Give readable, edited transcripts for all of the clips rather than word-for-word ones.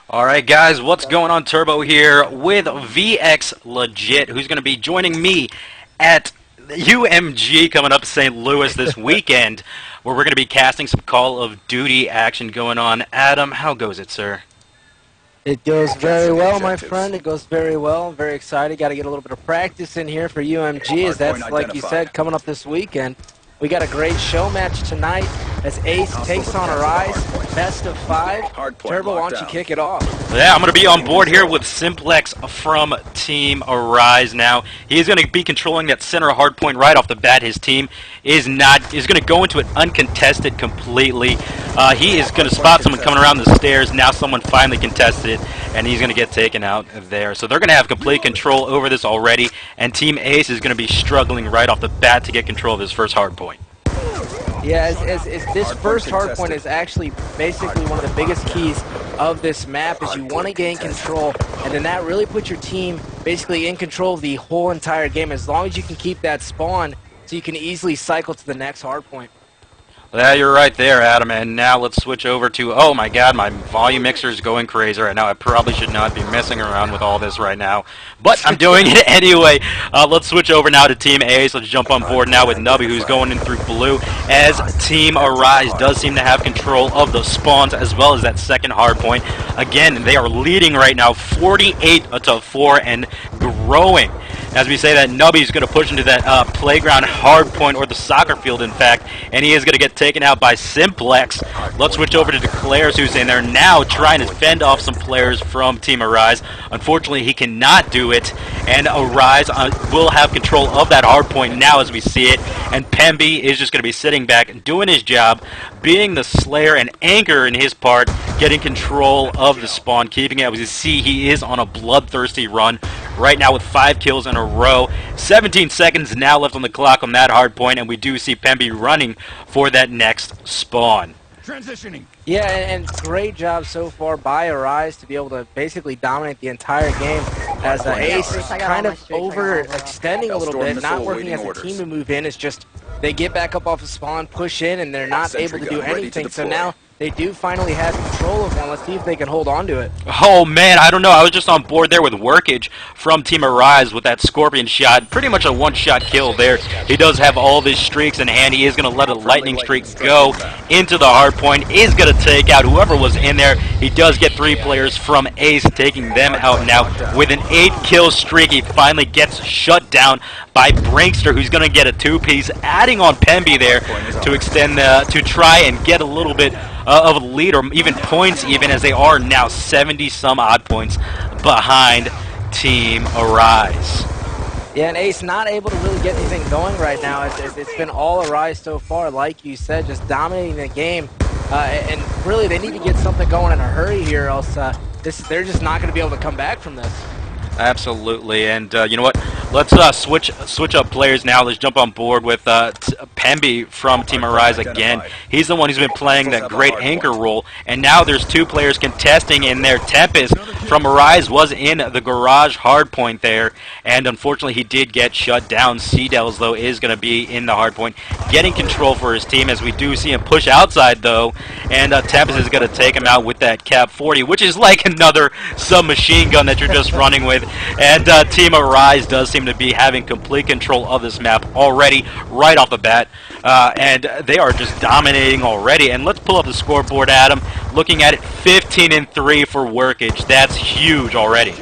Alright guys, what's going on? Turbo here with VX Legit, who's going to be joining me at UMG coming up to St. Louis this weekend, where we're going to be casting some Call of Duty action going on. Adam, how goes it, sir? It goes very well, my friend. It goes very well. I'm very excited. Got to get a little bit of practice in here for UMG, as that's, like you said, coming up this weekend. We got a great show match tonight as Ace takes on aRize, best of 5. Turbo, why don't you kick it off? Yeah, I'm going to be on board here with Simplex from Team aRize now. He's going to be controlling that center hardpoint right off the bat. His team is going to go into it uncontested completely. He is going to spot someone coming around the stairs. Now someone finally contested it, and he's going to get taken out there. So they're going to have complete control over this already, and Team Ace is going to be struggling right off the bat to get control of his first hardpoint. Yeah, as this first hardpoint is actually basically one of the biggest keys of this map, is you want to gain control, and then that really puts your team basically in control of the whole entire game, as long as you can keep that spawn so you can easily cycle to the next hardpoint. Yeah, you're right there, Adam. And now let's switch over to, oh my god, my volume mixer is going crazy right now. I probably should not be messing around with all this right now, but I'm doing it anyway. Let's switch over now to Team Ace. Let's jump on board now with Nubby, who's going in through blue, as Team aRize does seem to have control of the spawns as well as that second hardpoint. Again, they are leading right now 48-4 and growing. As we say that, Nubby's going to push into that playground hardpoint, or the soccer field, in fact, and he is going to get taken out by Simplex. Let's switch over to Declares, who's in there now trying to fend off some players from Team aRize. Unfortunately, he cannot do it, and aRize will have control of that hardpoint now as we see it, and Pemby is just going to be sitting back and doing his job, being the Slayer and Anchor in his part, getting control of the spawn, keeping it. As you see, he is on a bloodthirsty run right now with 5 kills in a row. 17 seconds now left on the clock on that hard point, and we do see Pemby running for that next spawn. Transitioning. Yeah, and great job so far by aRize to be able to basically dominate the entire game, as Ace is kind of overextending a little bit, not working as a team to move in. It's just they get back up off the spawn, push in, and they're not able to do anything. So now they do finally have control of one. Let's see if they can hold on to it. Oh man, I don't know. I was just on board there with Workage from Team aRize with that Scorpion shot. Pretty much a one-shot kill there. He does have all of his streaks in hand. He is going to let a lightning streak go into the hardpoint. Is going to take out whoever was in there. He does get 3 players from Ace, taking them out now with an 8-kill streak. He finally gets shut down by Brinkster, who's going to get a 2-piece, adding on Pemby there to extend to try and get a little bit of a lead, or even points, even, as they are now 70-some odd points behind Team aRize. Yeah, and Ace not able to really get anything going right now. It's been all aRize so far, like you said, just dominating the game. And really, they need to get something going in a hurry here, else they're just not going to be able to come back from this. Absolutely, and you know what? Let's switch up players now. Let's jump on board with Pemby from Team aRize again. He's the one who's been playing that great anchor role, and now there's 2 players contesting in there. Tempest from aRize was in the garage hardpoint there, and unfortunately he did get shut down. Seedels, though, is going to be in the hardpoint, getting control for his team, as we do see him push outside, though, and Tempest is going to take him out with that Cap 40, which is like another submachine gun that you're just running with. And Team aRize does seem to be having complete control of this map already, right off the bat. And they are just dominating already. And let's pull up the scoreboard, Adam. Looking at it, 15-3 for Workage. That's huge already.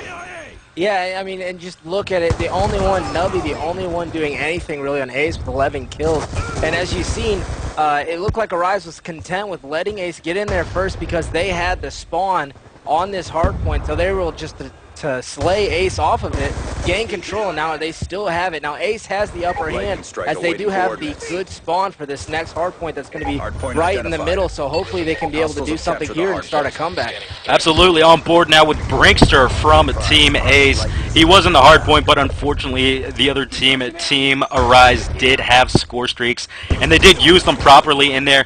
Yeah, I mean, and just look at it. The only one, Nubby, the only one doing anything really on Ace with 11 kills. And as you've seen, it looked like aRize was content with letting Ace get in there first, because they had the spawn on this hardpoint. So they were just to slay Ace off of it, gain control, and now they still have it. Now Ace has the upper hand, as they do have the good spawn for this next hardpoint that's going to be right in the middle, so hopefully they can be able to do something here and start a comeback. Absolutely, on board now with Brinkster from Team Ace. He was in the hardpoint, but unfortunately the other team, Team aRize, did have score streaks, and they did use them properly in there.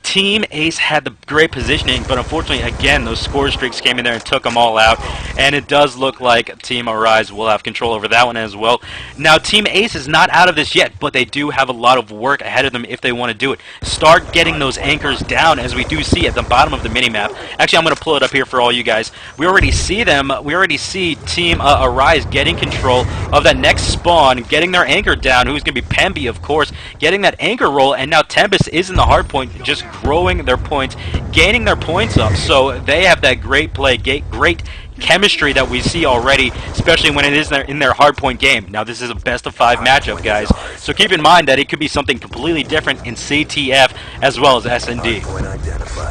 Team Ace had the great positioning, but unfortunately, again, those score streaks came in there and took them all out, and it does look like Team aRize will have control over that one as well. Now, Team Ace is not out of this yet, but they do have a lot of work ahead of them if they want to do it. Start getting those anchors down, as we do see at the bottom of the minimap. Actually, I'm going to pull it up here for all you guys. We already see them. We already see Team aRize getting control of that next spawn, getting their anchor down, who's going to be Pemby, of course, getting that anchor roll, and now Tempest is in the hard point, just growing their points, gaining their points up. So they have that great play, great chemistry that we see already, especially when it is in their hard point game. Now, this is a best-of-5 matchup, guys, so keep in mind that it could be something completely different in CTF as well as S&D.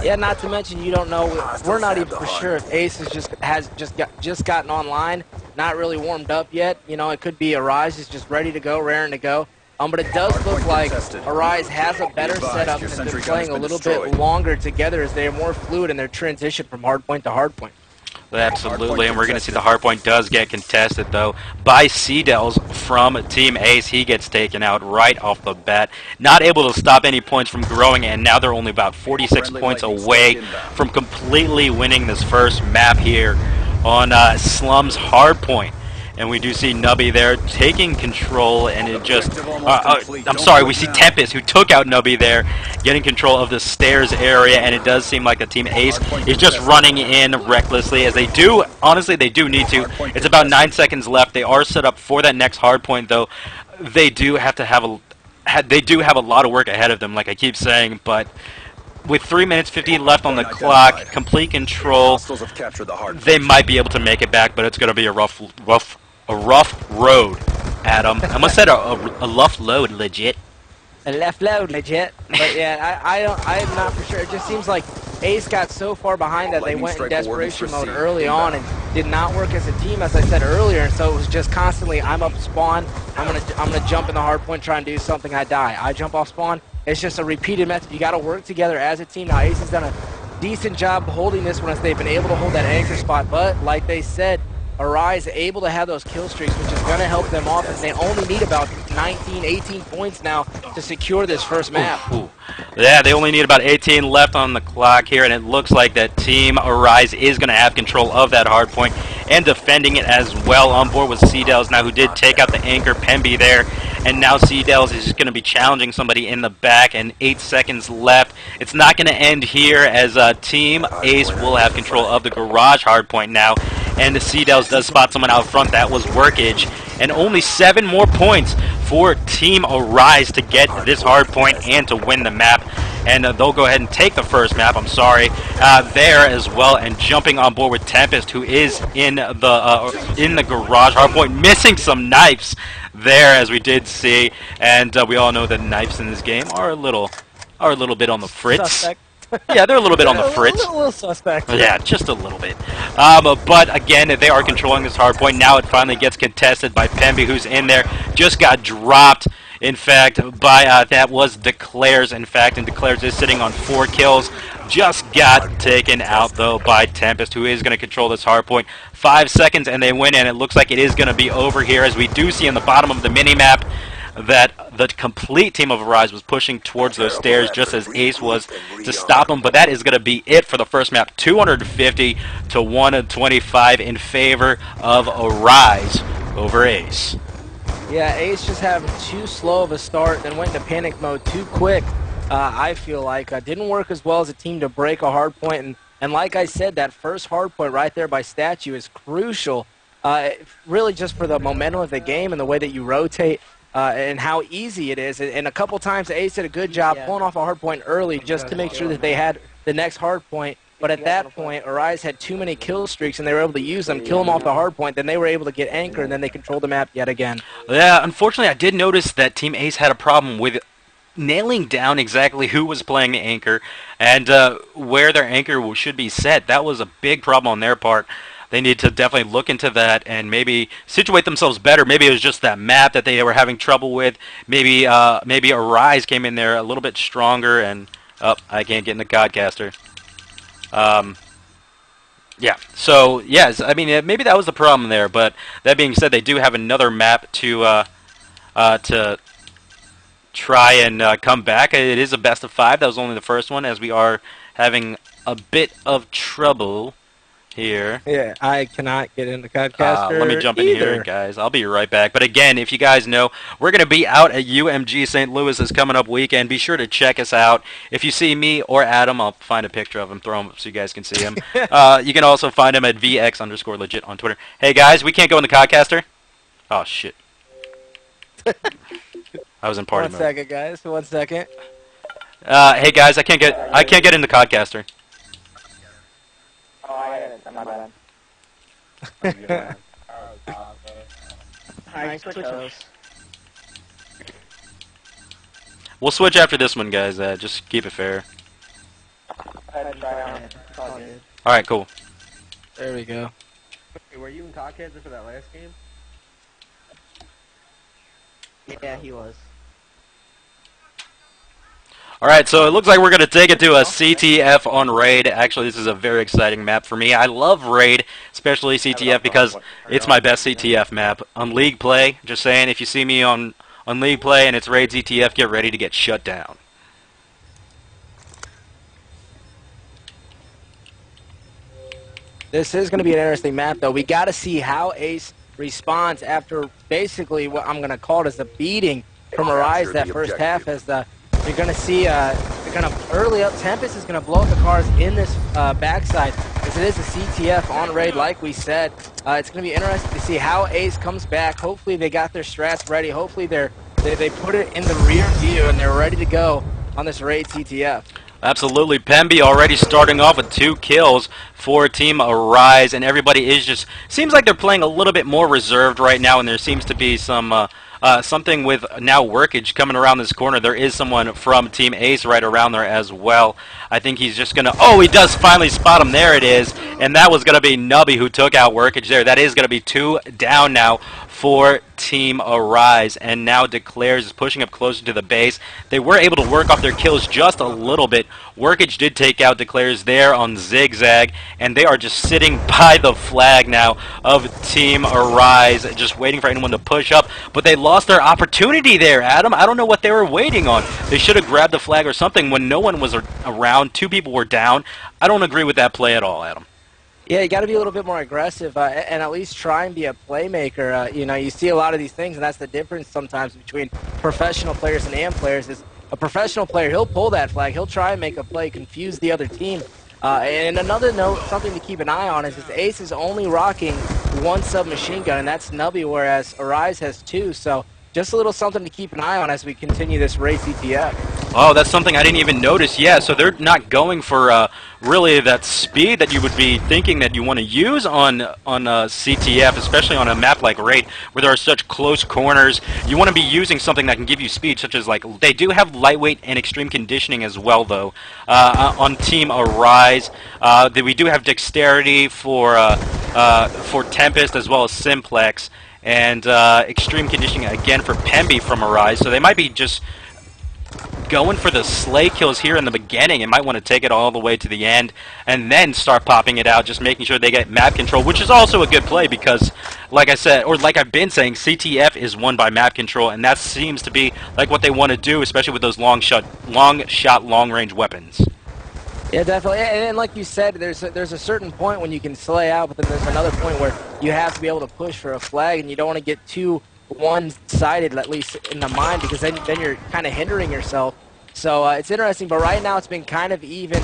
Yeah, not to mention you don't know. We're not even for sure if Ace has just gotten online, not really warmed up yet. You know, it could be aRize is just ready to go, raring to go. But it does look like aRize has a better setup and they're playing a little bit longer together as they are more fluid in their transition from hardpoint to hardpoint. Absolutely, and we're going to see the hardpoint does get contested, though, by Seedels from Team Ace. He gets taken out right off the bat. Not able to stop any points from growing, and now they're only about 46 points away from completely winning this first map here on Slum's hardpoint. And we do see Nubby there taking control, and it just... I'm sorry, we see Tempest, who took out Nubby there, getting control of the stairs area, and it does seem like the Team Ace is just running in recklessly, as they do, honestly, they do need to. It's about 9 seconds left. They are set up for that next hard point, though. They do have to have a lot of work ahead of them, like I keep saying, but... with 3 minutes 15 left on the clock, complete control, they might be able to make it back, but it's going to be a rough road, Adam. I almost said a rough load, legit. A left load, legit. But yeah, I'm not for sure. It just seems like Ace got so far behind that they went in desperation mode early on and did not work as a team, as I said earlier. And so it was just constantly, I'm up spawn, I'm gonna jump in the hard point, try and do something, I die. I jump off spawn. It's just a repeated method. You got to work together as a team. Now Ace has done a decent job holding this one as they've been able to hold that anchor spot. But like they said, aRize able to have those kill streaks, which is going to help them off, as they only need about 19, 18 points now to secure this first map. Ooh. Yeah, they only need about 18 left on the clock here, and it looks like that Team aRize is going to have control of that hard point and defending it as well. On board with Seedels now, who did take out the anchor Pemby there, and now Seedels is just going to be challenging somebody in the back, and 8 seconds left. It's not going to end here, as Team Ace will have control of the garage hard point now, and the Seedels does spot someone out front. That was Workage, and only 7 more points for Team aRize to get this hard point and to win the map. And they'll go ahead and take the first map, I'm sorry, there as well, and jumping on board with Tempest, who is in the garage hardpoint, missing some knives there, as we did see, and we all know that knives in this game are a little bit on the fritz. Suspect. Yeah, they're a little bit on the fritz. A little suspect. Yeah, just a little bit. But again, they are controlling this hard point. Now it finally gets contested by Pemby, who's in there. Just got dropped, in fact, by that was Declares, in fact, and Declares is sitting on 4 kills. Just got taken out, though, by Tempest, who is going to control this hard point. 5 seconds, and they win, and it looks like it is going to be over here, as we do see in the bottom of the mini-map that the complete team of aRize was pushing towards those stairs just as Ace was to stop them. But that is going to be it for the first map, 250 to 125 in favor of aRize over Ace. Yeah, Ace just having too slow of a start, then went into panic mode too quick. I feel like didn't work as well as a team to break a hard point, and like I said, that first hard point right there by Statue is crucial, really just for the momentum of the game and the way that you rotate. And how easy it is. And a couple times Ace did a good job pulling off a hard point early just to make sure that they had the next hard point. But at that point, aRize had too many kill streaks, and they were able to use them, kill them off the hard point. Then they were able to get anchor, and then they controlled the map yet again. Yeah, unfortunately, I did notice that Team Ace had a problem with nailing down exactly who was playing the anchor and where their anchor should be set. That was a big problem on their part. They need to definitely look into that and maybe situate themselves better. Maybe it was just that map that they were having trouble with. Maybe aRize came in there a little bit stronger, and I can't get in the Godcaster. Yeah. So yes, I mean maybe that was the problem there. But that being said, they do have another map to try and come back. It is a best of 5. That was only the first one, as we are having a bit of trouble here. Yeah, I cannot get into Let me Codcaster jump in either. here, guys. I'll be right back. But again, if you guys know, we're going to be out at UMG St. Louis this coming up weekend. Be sure to check us out. If you see me or Adam, I'll find a picture of him, throw him up so you guys can see him. You can also find him at VX_legit on Twitter. Hey, guys, we can't go in the Codcaster? Oh, shit. I was in party mode. 1 second, guys. 1 second. Hey, guys, I can't get in the Codcaster. Oh, I get it. I'm not bad. Alright, switch those. We'll switch after this one, guys. Just keep it fair. It's all good. All right, cool. There we go. Hey, were you in Codcaster for that last game? Yeah, he was. All right, so it looks like we're going to take it to a CTF on Raid. Actually, this is a very exciting map for me. I love Raid, especially CTF, because it's my best CTF map. On League Play, just saying, if you see me on League Play and it's Raid CTF, get ready to get shut down. This is going to be an interesting map, though. We got to see how Ace responds after basically what I'm going to call it as a beating from aRize that first half. As you're going to see, they're going to early up. Tempest is going to blow up the cars in this backside, as it is a CTF on Raid, like we said. It's going to be interesting to see how Ace comes back. Hopefully they got their strats ready. Hopefully they put it in the rear view and they're ready to go on this Raid CTF. Absolutely. Pemby already starting off with 2 kills for Team aRize, and everybody is just seems like they're playing a little bit more reserved right now, and there seems to be some something with now Workage coming around this corner. There is someone from Team Ace right around there as well. I think he's just going to... Oh, he does finally spot him. There it is. And that was going to be Nubby who took out Workage there. That is going to be 2 down now for Team aRize, and now Declares is pushing up closer to the base. They were able to work off their kills just a little bit. Workage did take out Declares there on Zigzag, and they are just sitting by the flag now of Team aRize, just waiting for anyone to push up. But they lost their opportunity there, Adam. I don't know what they were waiting on. They should have grabbed the flag or something when no one was around. 2 people were down. I don't agree with that play at all, Adam. Yeah, you got to be a little bit more aggressive and at least try and be a playmaker. You know, you see a lot of these things, and that's the difference sometimes between professional players and AM players. Is a professional player, he'll pull that flag, he'll try and make a play, confuse the other team. And another note, something to keep an eye on, is Ace is only rocking 1 submachine gun, and that's Nubby, whereas aRize has 2. So just a little something to keep an eye on as we continue this Raid CTF. Oh, that's something I didn't even notice. Yeah, so they're not going for really that speed that you would be thinking that you want to use on CTF, especially on a map like Raid, where there are such close corners. You want to be using something that can give you speed, such as, like, they do have lightweight and extreme conditioning as well, though. On Team aRize, we do have dexterity for Tempest as well as Simplex, and extreme conditioning again for Pemby from aRize. So they might be just going for the slay kills here in the beginning and might want to take it all the way to the end and then start popping it out, just making sure they get map control, which is also a good play because, like I said, or like I've been saying, CTF is won by map control, and that seems to be like what they want to do, especially with those long shot, long range weapons. Yeah, definitely. And like you said, there's a certain point when you can slay out, but then there's another point where you have to be able to push for a flag, and you don't want to get too one-sided, at least in the mind, because then you're kind of hindering yourself. So it's interesting, but right now it's been kind of even.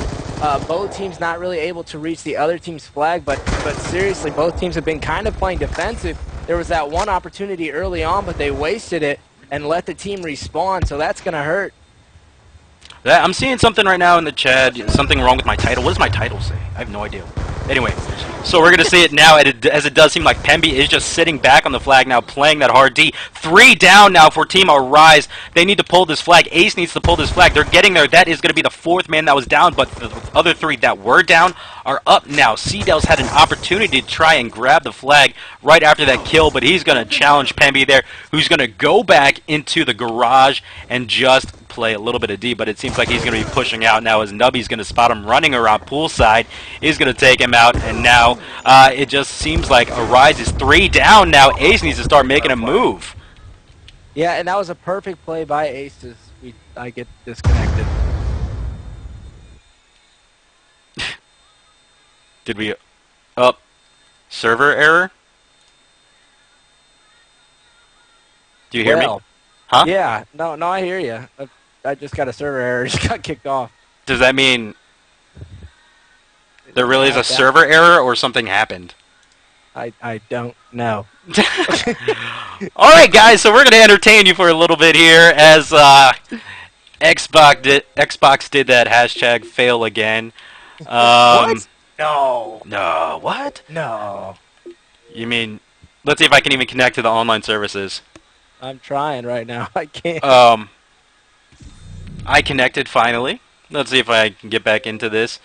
Both teams not really able to reach the other team's flag, but seriously, both teams have been kind of playing defensive. There was that one opportunity early on, but they wasted it and let the team respawn, so that's going to hurt. I'm seeing something right now in the chat, something wrong with my title. What does my title say? I have no idea. Anyway, so we're going to see it now, as it does seem like Pemby is just sitting back on the flag now, playing that hard D. 3 down now for Team aRize. They need to pull this flag. Ace needs to pull this flag. They're getting there. That is going to be the 4th man that was down, but the other 3 that were down are up now. Seedale's had an opportunity to try and grab the flag right after that kill, but he's going to challenge Pemby there, who's going to go back into the garage and just play a little bit of D, but it seems like he's going to be pushing out now as Nubby's going to spot him running around poolside. He's going to take him out, and now it just seems like aRize is 3 down now. Ace needs to start making a move. Yeah, and that was a perfect play by Aces. I get disconnected. Did we... Oh, server error? Do you hear me? Well, Huh? yeah, no, I hear you. I just got a server error. Just got kicked off. Does that mean there really is a That- server error or something happened? I don't know. All right, guys. So we're gonna entertain you for a little bit here as Xbox did that hashtag fail again. What? No. No, what? No. You mean? Let's see if I can even connect to the online services. I'm trying right now. I can't. I connected finally. Let's see if I can get back into this.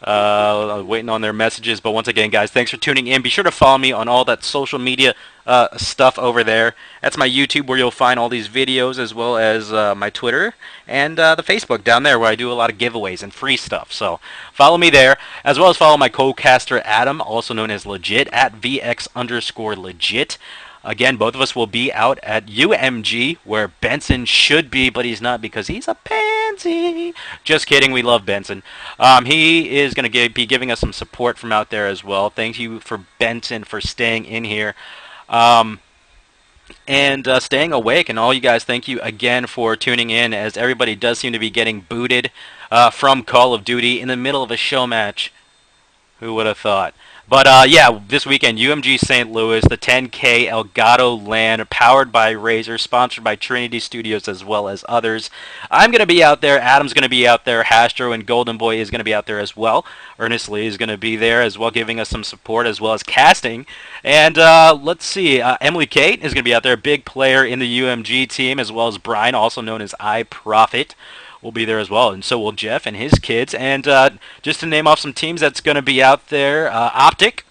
Waiting on their messages, but once again, guys, thanks for tuning in. Be sure to follow me on all that social media stuff over there. That's my YouTube, where you'll find all these videos, as well as my Twitter and the Facebook down there, where I do a lot of giveaways and free stuff. So follow me there, as well as follow my co-caster Adam, also known as Legit, at VX_legit. Again, both of us will be out at UMG, where Benson should be, but he's not because he's a pansy. Just kidding, we love Benson. He is going to be giving us some support from out there as well. Thank you for Benson for staying in here and staying awake. And all you guys, thank you again for tuning in, as everybody does seem to be getting booted from Call of Duty in the middle of a show match. Who would have thought? But yeah, this weekend, UMG St. Louis, the 10K Elgato LAN, powered by Razer, sponsored by Trinity Studios, as well as others. I'm going to be out there. Adam's going to be out there. Hastro and Golden Boy is going to be out there as well. Ernest Lee is going to be there as well, giving us some support, as well as casting. And let's see, Emily Kate is going to be out there, big player in the UMG team, as well as Brian, also known as iProfit, will be there as well, and so will Jeff and his kids. And just to name off some teams that's going to be out there, Optic,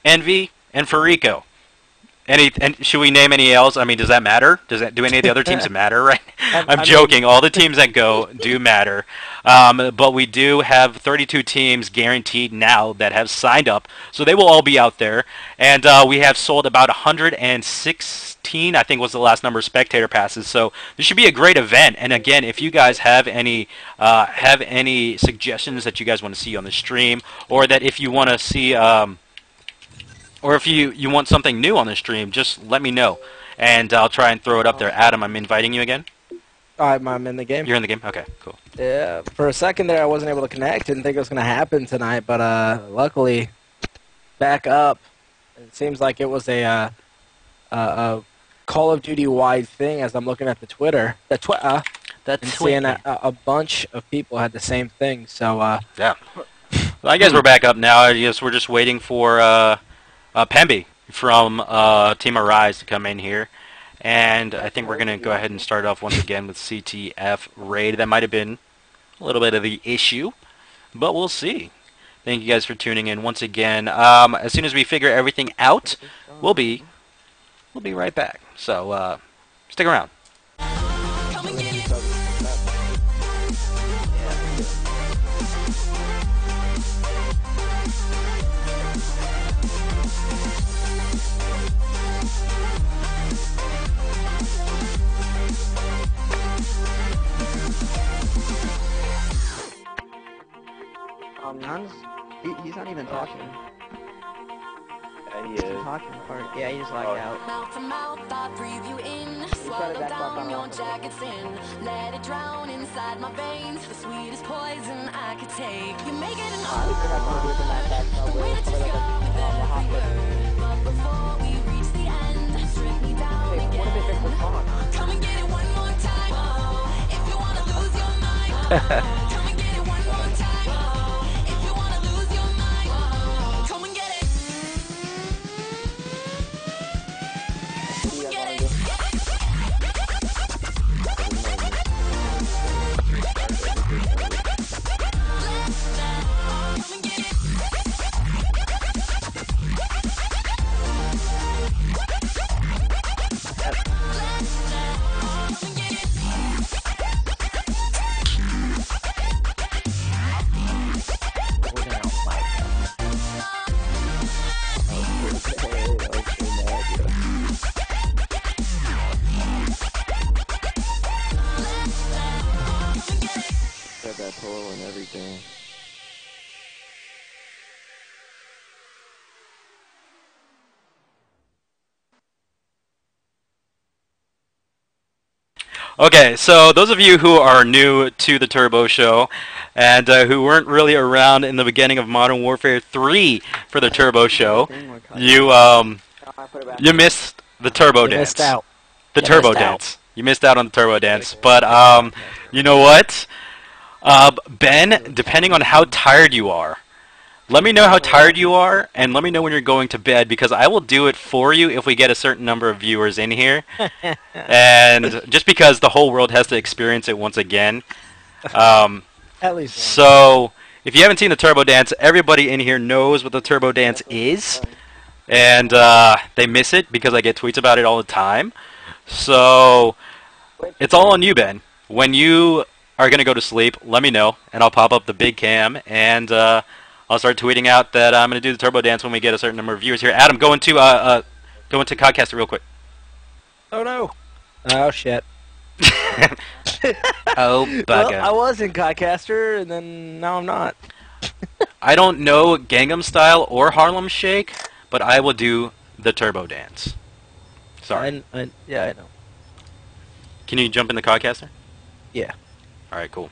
Envy, and Farico. And should we name any else? I mean, does that matter? Do any of the other teams matter, right? I'm joking. All the teams that go do matter. But we do have 32 teams guaranteed now that have signed up. So they will all be out there. And we have sold about 116, I think was the last number, of spectator passes. So this should be a great event. And again, if you guys have any suggestions that you guys want to see on the stream, or that if you want to see... or if you want something new on the stream, just let me know, and I'll try and throw it up there. Adam, I'm inviting you again. I'm in the game. You're in the game? Okay, cool. Yeah, for a second there, I wasn't able to connect. Didn't think it was going to happen tonight, but luckily, back up. It seems like it was a Call of Duty wide thing. As I'm looking at the Twitter, seeing a bunch of people had the same thing. So yeah. Well, I guess we're back up now. I guess we're just waiting for Pemby from Team aRize to come in here. And I think we're going to go ahead and start off once again with CTF Raid. That might have been a little bit of the issue, but we'll see. Thank you guys for tuning in once again. As soon as we figure everything out, we'll be right back. So stick around. He's not even talking. Yeah, he He's is. talking part. Yeah, he just lagged out. Mouth to mouth, I breathe you in. Swallow down your jacket thin. Let it drown inside my veins. The sweetest poison I could take. You make it an the way that you go with every word. But before we reach the end, strip me down again. Come and get it one more time. Oh, if you wanna lose your mind. Oh, come and get it one more time. Oh, if you wanna lose your mind. Oh, come and get it. Get it. Okay, so those of you who are new to the Turbo Show and who weren't really around in the beginning of Modern Warfare 3 for the Turbo Show, you you missed the Turbo You Dance. missed out. The You Turbo missed out. Dance. You missed out on the Turbo Dance. But you know what? Ben, depending on how tired you are, let me know how tired you are, and let me know when you're going to bed, because I will do it for you if we get a certain number of viewers in here. And just because the whole world has to experience it once again. At least one. So, if you haven't seen the Turbo Dance, everybody in here knows what the Turbo Dance is. And they miss it because I get tweets about it all the time. So, it's all on you, Ben. When you are going to go to sleep, let me know, and I'll pop up the big cam, and I'll start tweeting out that I'm going to do the Turbo Dance when we get a certain number of viewers here. Adam, go into Codcaster real quick. Oh no. Oh shit. Oh, Well, bugger. I was in Codcaster, and then now I'm not. I don't know Gangnam Style or Harlem Shake, but I will do the Turbo Dance. Sorry. Yeah, I know. Can you jump in the Codcaster? Yeah. All right, cool.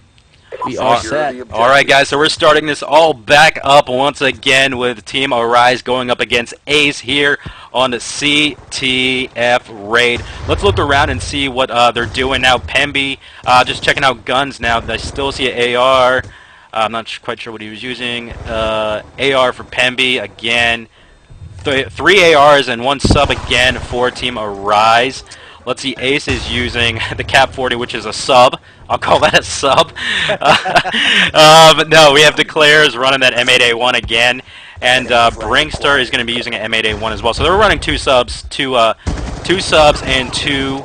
We are set. All right, guys, so we're starting this all back up once again with Team aRize going up against ace here on the CTF raid. Let's look around and see what they're doing now. Pemby, just checking out guns now. I still see an AR. I'm not quite sure what he was using. AR for Pemby again. Three ARs and one sub again for Team aRize. Let's see, Ace is using the Cap 40, which is a sub. I'll call that a sub. But no, we have Declares running that M8A1 again. And Brinkster is going to be using an M8A1 as well. So they're running two subs and two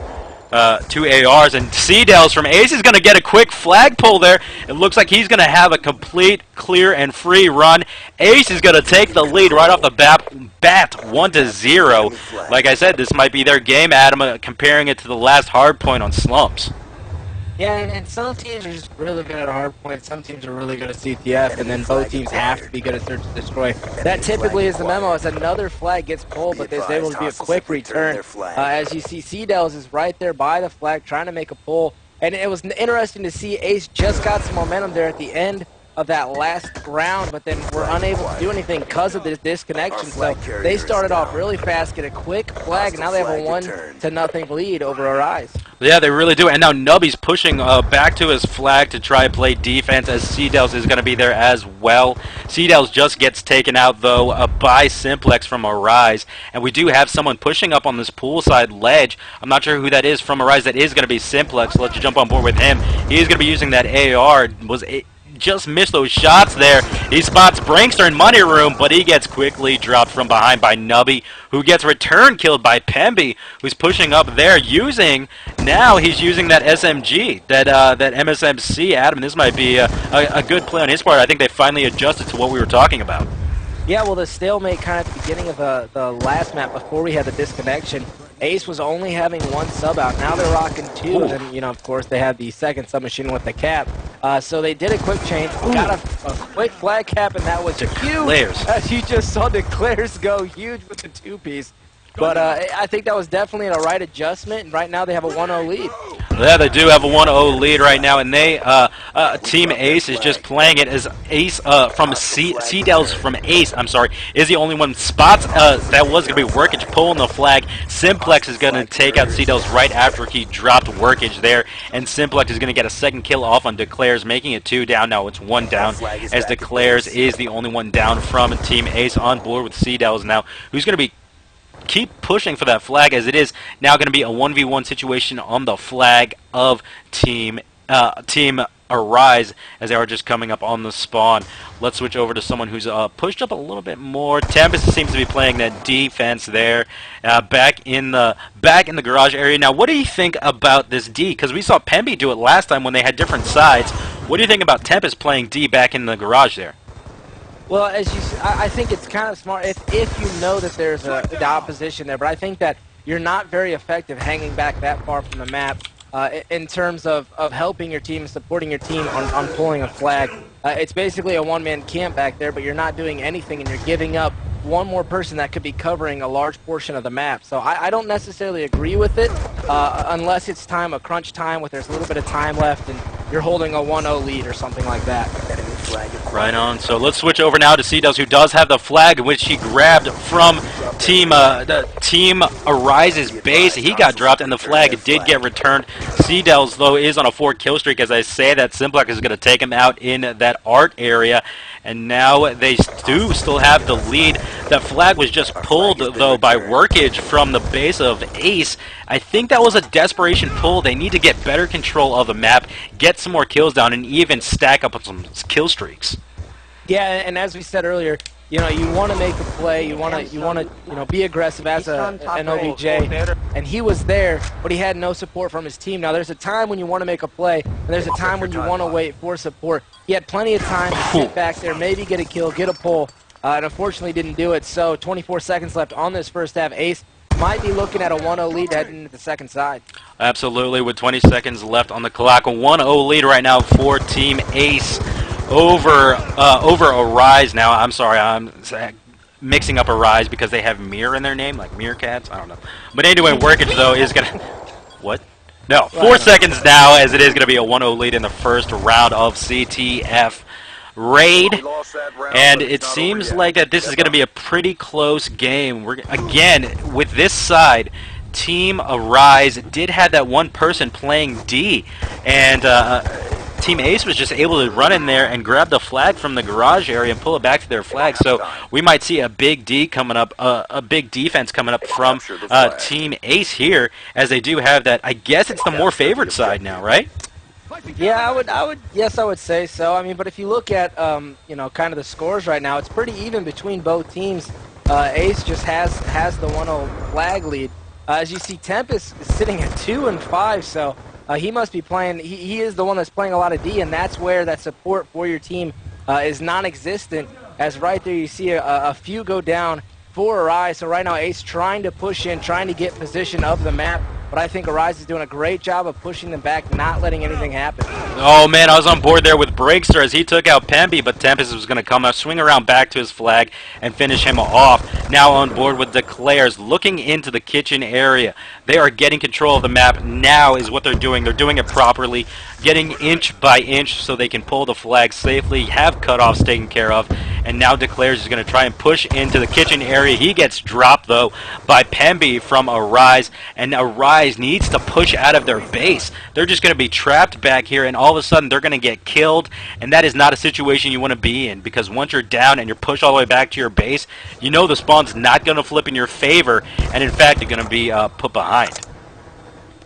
ARs. And C-Dells from Ace is going to get a quick flagpole there. It looks like he's going to have a complete, clear, and free run. Ace is going to take the lead right off the bat 1-0. Like I said, this might be their game, Adam, comparing it to the last hard point on Slumps. Yeah, and some teams are just really good at hardpoint. Some teams are really good at CTF, and then both teams have to be good at search and destroy. That typically is the memo. As another flag gets pulled, but there's able to be a quick return. As you see, C-Dells is right there by the flag, trying to make a pull. And it was interesting to see Ace just got some momentum there at the end of that last round, but then were unable to do anything because of this disconnection. So they started off really fast, get a quick flag, and now they have a 1-0 lead over aRize. Yeah, they really do. And now Nubby's pushing back to his flag to try and play defense, as C-Dells is going to be there as well. C-Dells just gets taken out, though, by Simplex from aRize. And we do have someone pushing up on this poolside ledge. I'm not sure who that is from aRize. That is going to be Simplex. Let's jump on board with him. He's going to be using that AR. Just missed those shots there. He spots Brinkster in Money Room, but he gets quickly dropped from behind by Nubby, who gets return killed by Pemby, who's pushing up there now he's using that SMG, that MSMC. Adam, this might be a good play on his part. I think they finally adjusted to what we were talking about. Yeah, well, the stalemate kind of at the beginning of the last map before we had the disconnection, Ace was only having one sub out. Now they're rocking two, and then, of course, they have the second submachine with the cap. So they did a quick change, got a quick flag cap, and that was Declares. huge. As you just saw, Declares go huge with the two-piece. But I think that was definitely a right adjustment, and right now they have a 1-0 lead. Yeah, they do have a 1-0 lead right now, and they Team Ace is just playing it as Ace from C-Dells from Ace, I'm sorry, is the only one. Spots that was going to be Workage pulling the flag. Simplex is going to take out C-Dells right after he dropped Workage there, and Simplex is going to get a second kill off on Declares, making it 2 down. Now it's 1 down, as Declares is the only one down from Team Ace on board with C-Dells now, who's going to be keep pushing for that flag, as it is now going to be a 1v1 situation on the flag of Team aRize, as they are just coming up on the spawn. Let's switch over to someone who's pushed up a little bit more. Tempest seems to be playing that defense there, back in the garage area. Now, what do you think about this D? Because we saw Pemby do it last time when they had different sides. What do you think about Tempest playing D back in the garage there? Well, as you, I think it's kind of smart if you know that there's the opposition there, but I think that you're not very effective hanging back that far from the map in terms of helping your team, supporting your team on pulling a flag. It's basically a one-man camp back there, but you're not doing anything, and you're giving up one more person that could be covering a large portion of the map. So I don't necessarily agree with it unless it's time, a crunch time, where there's a little bit of time left and you're holding a 1-0 lead or something like that. Right on. So let's switch over now to Seedels, who does have the flag, which he grabbed from Team aRize's base. He got dropped, and the flag did get returned. Seedels, though, is on a 4-kill streak. As I say, that Simplex is going to take him out in that art area. And now they do still have the lead. That flag was just pulled, though, by Workage from the base of Ace. I think that was a desperation pull. They need to get better control of the map, get some more kills down, and even stack up on some kill streaks. Yeah, and as we said earlier, you know, you want to make a play, you want to be aggressive as an OBJ, and he was there, but he had no support from his team. Now, there's a time when you want to make a play, and there's a time when you want to wait for support. He had plenty of time to sit back there, maybe get a kill, get a pull, and unfortunately didn't do it. So 24 seconds left on this first half. Ace might be looking at a 1-0 lead heading into the second side. Absolutely, with 20 seconds left on the clock. A 1-0 lead right now for Team Ace over aRize. Now, I'm sorry, I'm mixing up aRize because they have Mirror in their name, like Meerkats. I don't know. But anyway, Workage, though, is going to... What? No, 4 seconds now, as it is going to be a 1-0 lead in the first round of CTF Raid. And it seems like that this is going to be a pretty close game. Again, with this side, Team aRize did have that one person playing D, and Team Ace was just able to run in there and grab the flag from the garage area and pull it back to their flag. So we might see a big D coming up, a big defense coming up from Team Ace here, as they do have that. I guess it's the more favored side now, right? Yeah, yes, I would say so. I mean, but if you look at, you know, kind of the scores right now, it's pretty even between both teams. Ace just has the 1-0 flag lead. As you see, Tempest is sitting at 2 and 5, so he must be playing. He is the one that's playing a lot of D, and that's where that support for your team is non-existent. As right there, you see a few go down for aRize. So right now, Ace trying to push in, trying to get position of the map. But I think aRize is doing a great job of pushing them back, not letting anything happen. Oh, man, I was on board there with Breakster as he took out Pemby, but Tempest was going to come out, swing around back to his flag, and finish him off. Now on board with Declares, looking into the kitchen area. They are getting control of the map now is what they're doing. They're doing it properly, getting inch by inch so they can pull the flag safely, have cutoffs taken care of, and now Declares is going to try and push into the kitchen area. He gets dropped, though, by Pemby from aRize, and aRize needs to push out of their base. They're just going to be trapped back here, and all of a sudden they're going to get killed, and that is not a situation you want to be in, because once you're down and you're pushed all the way back to your base, you know the spawn's not going to flip in your favor, and in fact you're going to be put behind.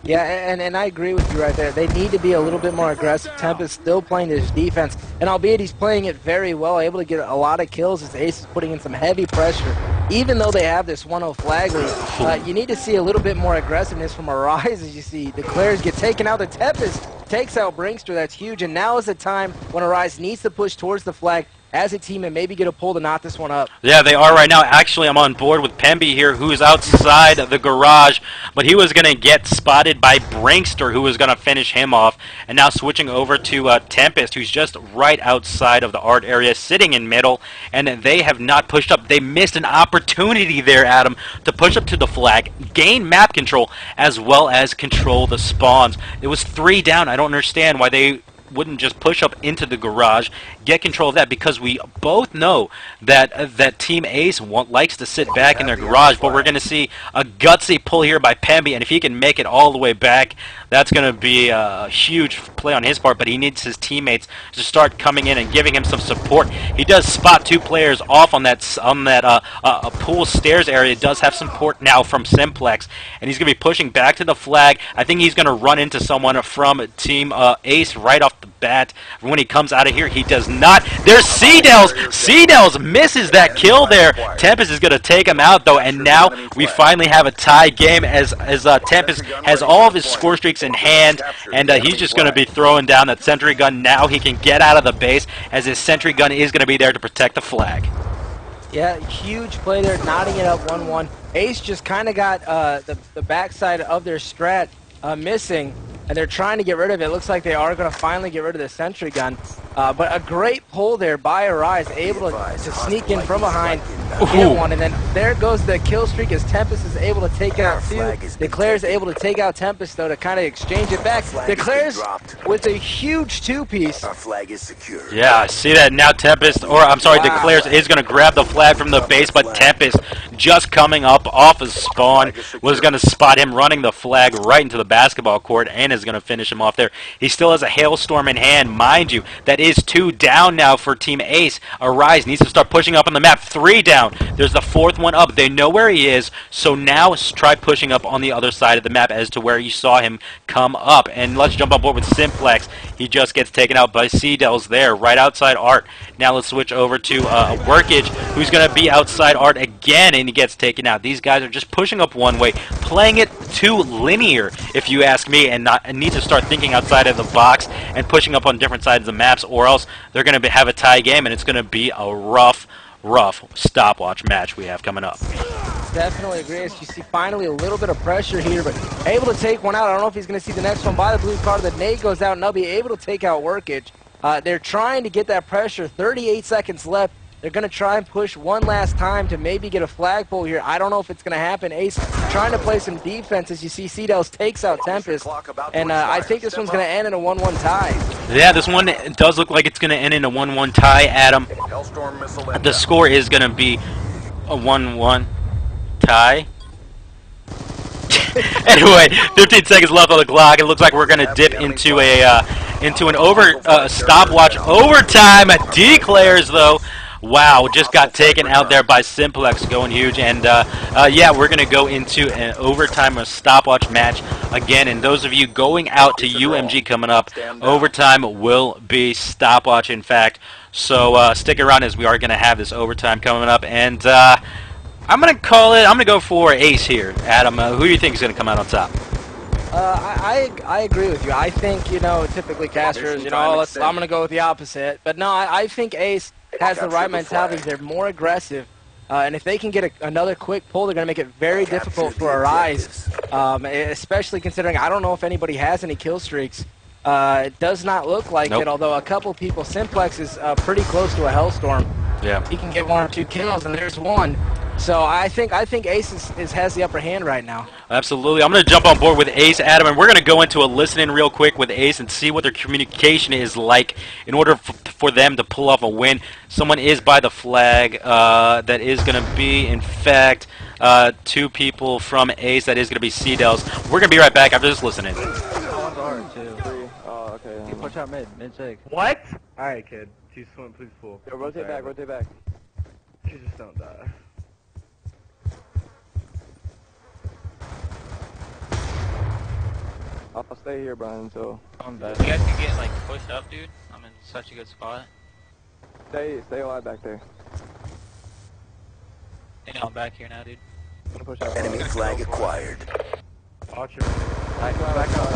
Yeah, and I agree with you right there. They need to be a little bit more aggressive. Tempest still playing his defense, and albeit he's playing it very well, able to get a lot of kills as Ace is putting in some heavy pressure. Even though they have this 1-0 flag lead, you need to see a little bit more aggressiveness from aRize. As you see, Declares get taken out. The Tempest takes out Brinkster. That's huge, and now is the time when aRize needs to push towards the flag as a team and maybe get a pull to knot this one up. Yeah, they are right now. Actually, I'm on board with Pemby here, who's outside the garage, but he was going to get spotted by Brinkster, who was going to finish him off. And now switching over to Tempest, who's just right outside of the art area, sitting in middle, and they have not pushed up. They missed an opportunity there, Adam, to push up to the flag, gain map control, as well as control the spawns. It was 3 down. I don't understand why they wouldn't just push up into the garage, get control of that, because we both know that Team Ace likes to sit back in their garage, but we're going to see a gutsy pull here by Pemby, and if he can make it all the way back, that's going to be a huge play on his part, but he needs his teammates to start coming in and giving him some support. He does spot 2 players off on that pool stairs area. It does have support now from Simplex, and he's going to be pushing back to the flag. I think he's going to run into someone from Team Ace right off the bat. When he comes out of here, he does not. There's Seedels. Seedels misses that kill there. Tempest is going to take him out, though, and now we finally have a tie game as Tempest has all of his score streaks in hand, and he's just going to be throwing down that sentry gun. Now he can get out of the base, as his sentry gun is going to be there to protect the flag. Yeah, huge play there, knotting it up 1-1. Ace just kind of got the backside of their strat missing, and they're trying to get rid of it. It looks like they are going to finally get rid of the sentry gun. But a great pull there by aRize, able to sneak in from behind, get one, and then there goes the kill streak as Tempest is able to take out two. Declare's able to take out Tempest, though, to kind of exchange it back. Declare's with a huge two-piece. Our flag is secure. Yeah, I see that now. Tempest, or I'm sorry, Declares is going to grab the flag from the base, but Tempest just coming up off his spawn was going to spot him running the flag right into the basketball court and is going to finish him off there. He still has a hailstorm in hand, mind you. That is 2 down now for Team Ace. aRize needs to start pushing up on the map. 3 down. There's the 4th one up. They know where he is, so now try pushing up on the other side of the map as to where you saw him come up. And let's jump on board with Simplex. He just gets taken out by Seedels there, right outside Art. Now let's switch over to Workage, who's going to be outside Art again, and he gets taken out. These guys are just pushing up one way, playing it too linear, if you ask me, and need to start thinking outside of the box and pushing up on different sides of the maps, or else they're going to have a tie game, and it's going to be a rough stopwatch match we have coming up. Definitely agree. As you see, finally a little bit of pressure here, but able to take one out. I don't know if he's going to see the next one by the blue card. The nade goes out. Nubby able to take out Workage. They're trying to get that pressure. 38 seconds left. They're going to try and push one last time to maybe get a flagpole here. I don't know if it's going to happen. Ace trying to play some defense. As you see, Seedels takes out Tempest. And I think this one's going to end in a 1-1 tie. Yeah, this one does look like it's going to end in a 1-1 tie, Adam. The score is going to be a 1-1 tie. Anyway, 15 seconds left on the clock. It looks like we're going to dip into an stopwatch overtime. Declares, though. Wow, just got taken out there by Simplex, going huge. And, yeah, we're going to go into an overtime or stopwatch match again. And those of you going out to UMG coming up, overtime will be stopwatch, in fact. So stick around as we are going to have this overtime coming up. And I'm going to call it, I'm going to go for Ace here. Adam, who do you think is going to come out on top? I agree with you. I think, typically casters, I'm going to go with the opposite. But no, I think Ace has the right mentality. They're more aggressive. And if they can get another quick pull, they're going to make it very difficult for aRize, especially considering I don't know if anybody has any kill streaks. It does not look like it, although a couple people, Simplex is pretty close to a Hellstorm. Yeah. He can get 1 or 2 kills, and there's one. So I think Ace has the upper hand right now. Absolutely. I'm going to jump on board with Ace, Adam, and we're going to go into a listen-in real quick with Ace and see what their communication is like in order for them to pull off a win. Someone is by the flag. That is going to be, in fact, 2 people from Ace. That is going to be Seedels. We're going to be right back after this listening. Oh, okay. You push out mid sig. What? Alright, kid. Please pull. Yo, rotate back, rotate back. You just don't die. I'll stay here, Brian, so... I'm dead. You guys can get like pushed up, dude. I'm in such a good spot. Stay alive back there. And I'm back here now, dude. I'm gonna push out. Enemy flag acquired. Watch it. Back out, I got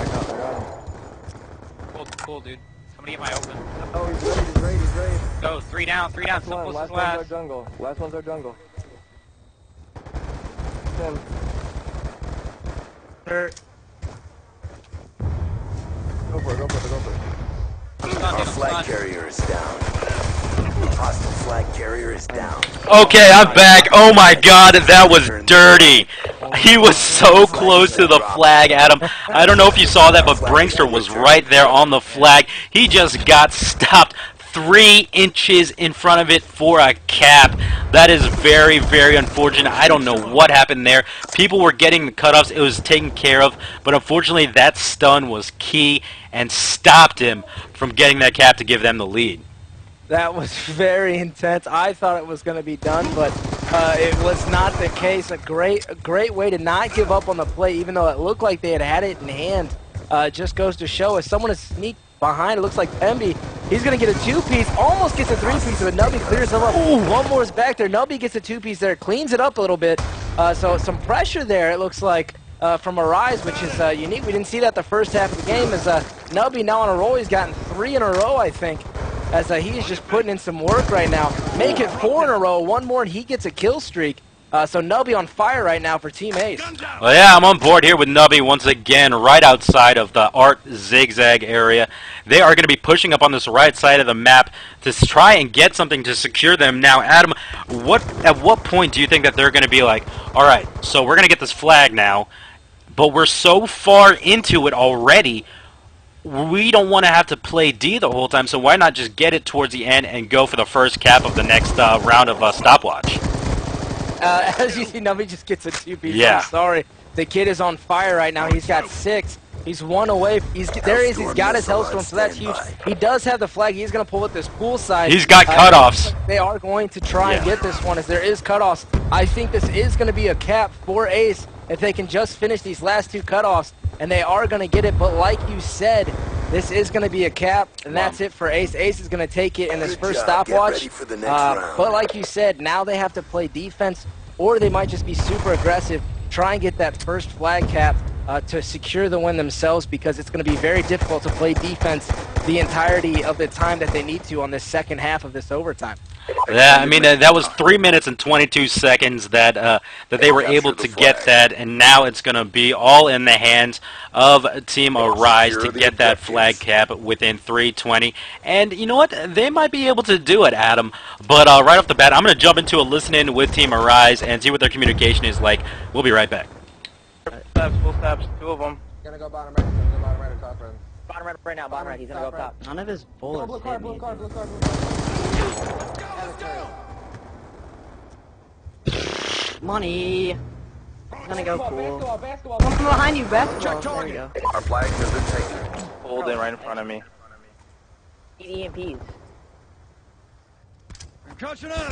him. Cool, dude. Somebody get my open. Oh, he's ready. Go, 3 down. Simple Last is one's our last. jungle. Last one's our jungle. Tim. Hurt. Go for it. Our flag carrier is down. Hostile flag carrier is down. Okay, I'm back. Oh my god, that was dirty. He was so close to the flag, Adam. I don't know if you saw that, but Brinkster was right there on the flag. He just got stopped 3 inches in front of it for a cap. That is very, very unfortunate. I don't know what happened there. People were getting the cutoffs. It was taken care of. But unfortunately, that stun was key and stopped him from getting that cap to give them the lead. That was very intense. I thought it was going to be done, but it was not the case. A great way to not give up on the play, even though it looked like they had it in hand. Just goes to show us someone is sneaked behind. It looks like Pemby. He's going to get a 2-piece, almost gets a 3-piece, but Nubby clears him up. Ooh, one more is back there. Nubby gets a 2-piece there, cleans it up a little bit. So some pressure there, it looks like, from aRize, which is unique. We didn't see that the first half of the game. As Nubby now on a roll, he's gotten 3 in a row, I think. As he is just putting in some work right now. Make it 4 in a row. One more and he gets a kill streak. So Nubby on fire right now for Team Ace. Well, yeah, I'm on board here with Nubby once again, right outside of the Art Zigzag area. They are going to be pushing up on this right side of the map to try and get something to secure them. Now, Adam, at what point do you think that they're going to be like, all right, so we're going to get this flag now, but we're so far into it already, we don't want to have to play D the whole time, so why not just get it towards the end and go for the first cap of the next round of stopwatch? As you see, Nubby just gets a 2-piece. Yeah. I'm sorry. The kid is on fire right now. He's got 6. He's 1 away. There he is. He's got his Hellstorm, so that's huge. He does have the flag. He's going to pull it this poolside. He's got cutoffs. They are going to try and get this one as there is cutoffs. I think this is going to be a cap for Ace if they can just finish these last 2 cutoffs, and they are going to get it. But like you said, this is going to be a cap, and that's it for Ace. Ace is going to take it in this first stopwatch. But like you said, now they have to play defense, or they might just be super aggressive, try and get that first flag cap to secure the win themselves, because it's going to be very difficult to play defense the entirety of the time that they need to on this second half of this overtime. Yeah, I mean, that was 3 minutes and 22 seconds that they were able to get that, and now it's going to be all in the hands of Team aRize to get that flag cap within 3:20. And you know what? They might be able to do it, Adam. But right off the bat, I'm going to jump into a listen-in with Team aRize and see what their communication is like. We'll be right back. Full steps, 2 of them. Gonna go bottom right. Gonna go bottom right or top right. Bottom right now, bottom right. He's gonna go top. None of his bullets Blue hit card, me. blue card, blue card, blue card. Money. He's gonna go cool. Basketball. Come from behind you, basketball. There you go. Our flag has been taken. Hold it right in front of me. Eat EMPs. Concussion out.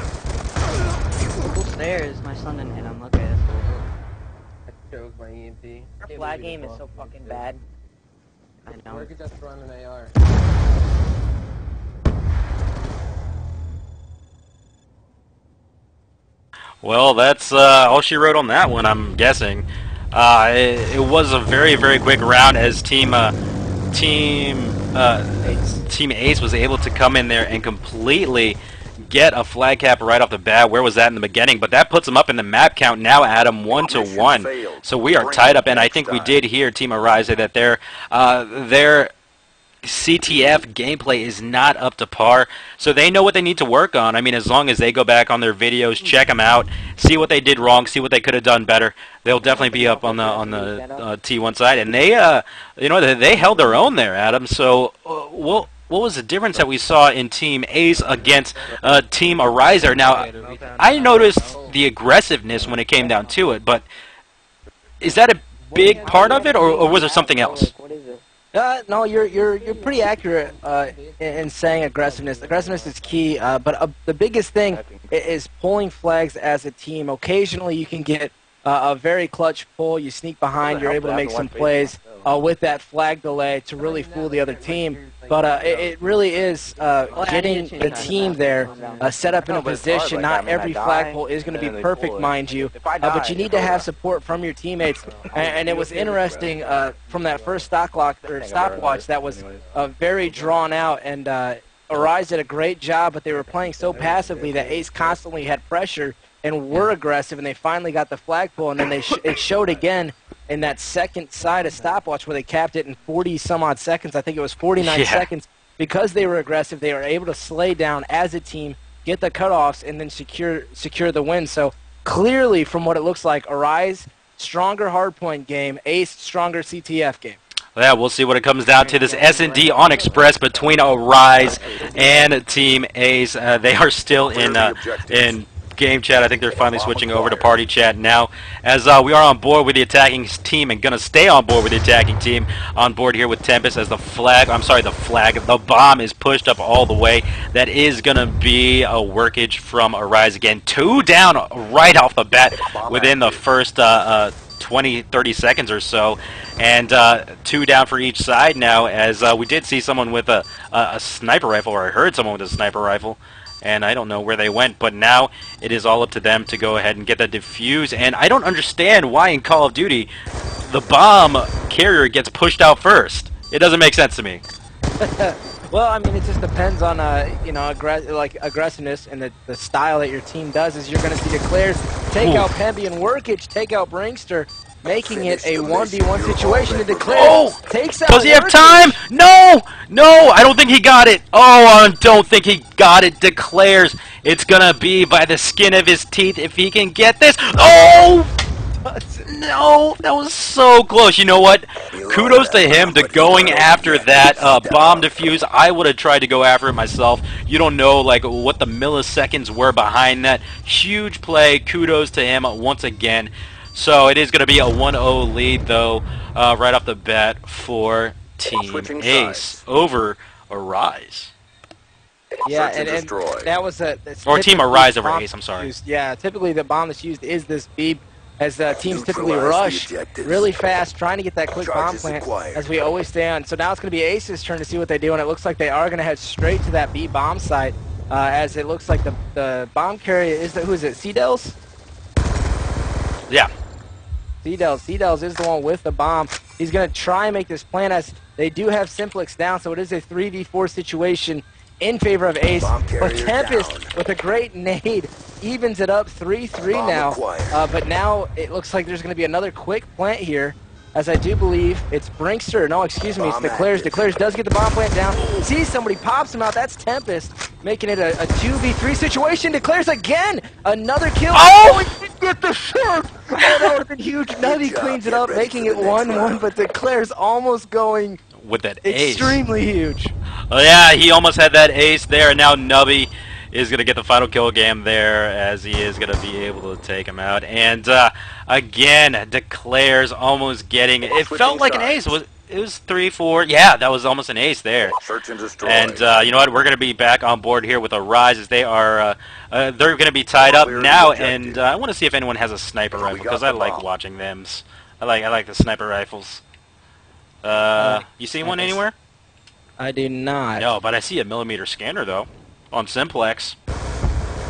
Cool stairs. My son didn't hit him. Look at this. Chose my EMP. Our flag game is so fucking bad. I know. Or you could just run an AR. Well, that's all she wrote on that one, I'm guessing. It was a very, very quick round as Team Ace was able to come in there and completely get a flag cap right off the bat. Where was that in the beginning? But that puts them up in the map count now, Adam, 1-1. So we are tied up, and I think we did hear Team aRize say that their CTF gameplay is not up to par, so they know what they need to work on. I mean, as long as they go back on their videos, check them out, see what they did wrong, see what they could have done better, they'll definitely be up on the T1 side. And they, they held their own there, Adam. So, what was the difference that we saw in Team Ace against Team aRize? Now, I noticed the aggressiveness when it came down to it, but is that a big part of it, or was there something else? What is it? No, you're pretty accurate in saying aggressiveness. Aggressiveness is key, but the biggest thing is pulling flags as a team. Occasionally, you can get a very clutch pull. You sneak behind, you're able to make some plays with that flag delay to really fool the other team. But it really is getting the team there set up in a position. Not every flagpole is going to be perfect, mind you, but you need to have support from your teammates. And it was interesting from that first stopwatch that was very drawn out, and aRize did a great job, but they were playing so passively that Ace constantly had pressure and were aggressive, and they finally got the flagpole, and then it showed again in that second side of stopwatch where they capped it in 40-some-odd seconds. I think it was 49 seconds. Because they were aggressive, they were able to slay down as a team, get the cutoffs, and then secure the win. So clearly, from what it looks like, aRize, stronger hardpoint game, Ace, stronger CTF game. Yeah, we'll see what it comes down to. This S&D on Express between aRize and Team Ace. They are still in game chat. I think they're finally switching over to party chat now, as we are on board with the attacking team and gonna stay on board with the attacking team on board here with Tempest as the bomb is pushed up all the way. That is gonna be a workage from aRize again. 2 down right off the bat within the first 20-30 seconds or so, and 2 down for each side now, as we did see someone with a sniper rifle, or I heard someone with a sniper rifle, and I don't know where they went, but now it is all up to them to go ahead and get that defuse. And I don't understand why in Call of Duty the bomb carrier gets pushed out first. It doesn't make sense to me. Well, I mean, it just depends on you know, aggressiveness and the style that your team does. Is you're going to see Declares take out Pemby and Workage, take out Brinkster, making it a 1v1 situation. And Declares takes out. Does he have Workage. time? No! No, I don't think he got it. Oh, I don't think he got it. Declares it's gonna be by the skin of his teeth if he can get this. Oh! No, that was so close. You know what? Kudos to him to going after that bomb defuse. I would have tried to go after it myself. You don't know like what the milliseconds were behind that. Huge play. Kudos to him once again. So it is going to be a 1-0 lead though, right off the bat for Team Ace over aRize. Yeah, and that was Or Team aRize over Ace. I'm sorry. Yeah, typically the bomb that's used is this Beeb. As teams typically rush really fast, trying to get that quick bomb plant, as we always stay on. So now it's going to be Ace's turn to see what they do, and it looks like they are going to head straight to that B bomb site, as it looks like the bomb carrier is who is it? Cdels? Yeah. Cdels is the one with the bomb. He's going to try and make this plan, as they do have Simplex down, so it is a 3v4 situation in favor of Ace. But Tempest with a great nade evens it up 3-3 now. But now it looks like there's going to be another quick plant here, as I do believe it's Brinkster. No, excuse me, it's Declares. Declares does get the bomb plant down. Sees somebody, pops him out. That's Tempest, making it a 2v3 situation. Declares again, another kill. Oh, he did get the shot. Oh, that would have been huge. Nutty cleans it up, making it 1-1, but Declares almost going with that ace. Extremely huge. Oh yeah, he almost had that ace there, and now Nubby is going to get the final kill game there, as he is going to be able to take him out. And again, Declares almost getting it. It felt like an ace. It was 3-4. Yeah, that was almost an ace there. Search and destroy. And you know what? We're going to be back on board here with aRize, as they are they're going to be tied up now. And I want to see if anyone has a sniper rifle, because I like watching them. I like the sniper rifles. You see one anywhere? I do not. No, but I see a millimeter scanner though on Simplex,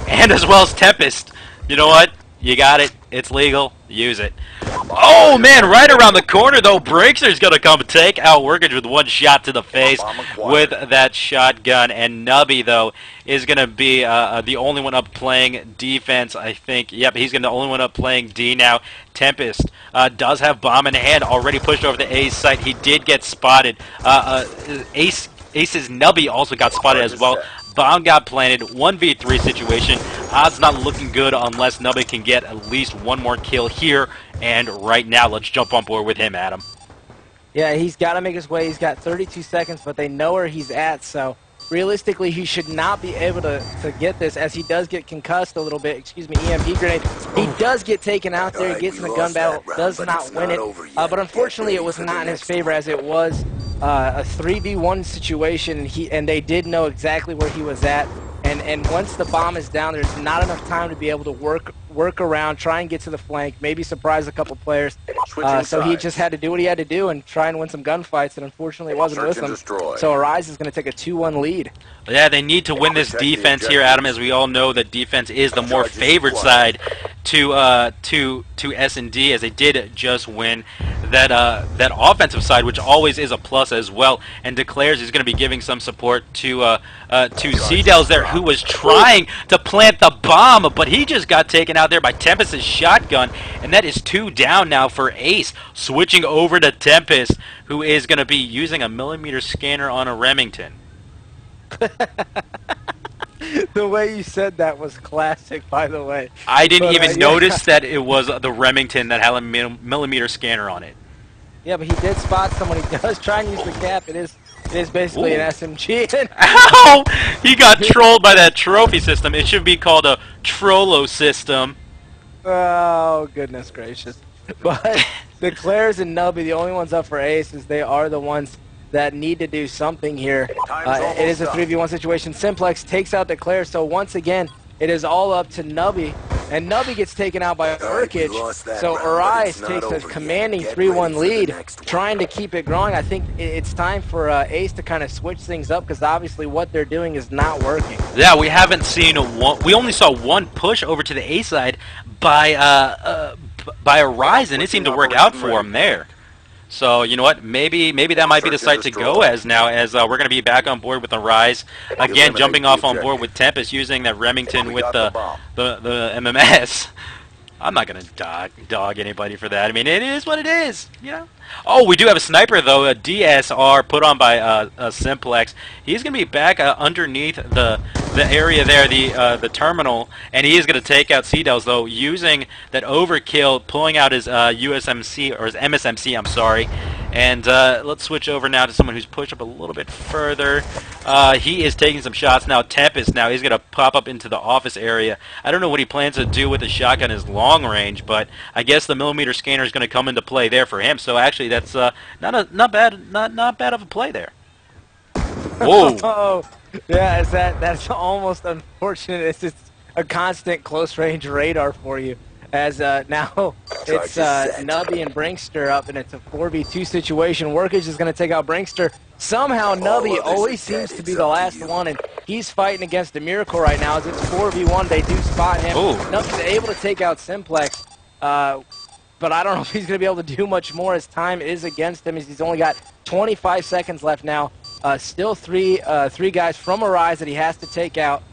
and as well as Tempest. You know what? You got it. It's legal. Use it. Oh man, right around the corner though, Brinkster's gonna come take out Workage with one shot to the face with that shotgun, and Nubby though is gonna be the only one up playing defense, I think. Yep, he's gonna the only one up playing D now. Tempest does have bomb in hand, already pushed over the Ace site. He did get spotted. Ace's Nubby also got spotted as well. Bomb got planted. 1v3 situation. Odds not looking good unless Nubby can get at least one more kill here and right now. Let's jump on board with him, Adam. Yeah, he's got to make his way. He's got 32 seconds, but they know where he's at, so realistically he should not be able to get this, as he does get concussed a little bit. Excuse me, EMP grenade. He does get taken out there. He gets in the gun battle, does not win it. But unfortunately it was not in his favor, as it was a 3v1 situation, and they did know exactly where he was at. And once the bomb is down, there's not enough time to be able to work around, try and get to the flank, maybe surprise a couple players. So he just had to do what he had to do and try and win some gunfights, and unfortunately it wasn't with him. So aRize is going to take a 2-1 lead. Yeah, they need to win this defense here, Adam, as we all know that defense is the more favored side to S&D, as they did just win that offensive side, which always is a plus as well. And Declares is going to be giving some support to Cdels there, who was trying to plant the bomb, but he just got taken out there by Tempest's shotgun, and that is 2 down now for Ace. Switching over to Tempest, who is going to be using a millimeter scanner on a Remington. The way you said that was classic, by the way. I didn't even notice that it was the Remington that had a millimeter scanner on it. Yeah, but he did spot someone. He does try and use the cap. It is basically an SMG. Ow! He got trolled by that trophy system. It should be called a Trollo system. Oh, goodness gracious. But Declares and Nubby, the only ones up for Ace, as they are the ones that need to do something here. It is a 3v1 situation. Simplex takes out Declares, so once again, it is all up to Nubby. And Nubby gets taken out by Workage, so aRize takes a commanding 3-1 lead, trying to keep it growing. I think it's time for Ace to kind of switch things up, because obviously what they're doing is not working. Yeah, we haven't seen we only saw one push over to the A side by aRize, and it seemed to work out for him there. So you know what? Maybe that might be the site to go as now, as we're going to be back on board with aRize again, jumping off on board with Tempest, using that Remington with the MMS. I'm not gonna dog anybody for that. I mean, it is what it is, you know. Oh, we do have a sniper though, a DSR put on by Simplex. He's gonna be back underneath the area there, the terminal, and he is gonna take out Seedels though, using that overkill, pulling out his USMC or his MSMC. I'm sorry. And let's switch over now to someone who's pushed up a little bit further. He is taking some shots now. Tempest now, he's going to pop up into the office area. I don't know what he plans to do with the shotgun his long range, but I guess the millimeter scanner is going to come into play there for him. So actually, that's not bad of a play there. Whoa! Oh, yeah, that's almost unfortunate. It's just a constant close range radar for you. As now it's Nubby and Brinkster up, and it's a 4v2 situation. Workage is going to take out Brinkster. Somehow Nubby always seems to be the last one, and he's fighting against a miracle right now as it's 4v1. They do spot him. Ooh. Nubby's able to take out Simplex, but I don't know if he's going to be able to do much more as time is against him, as he's only got 25 seconds left now. Still three guys from aRize that he has to take out,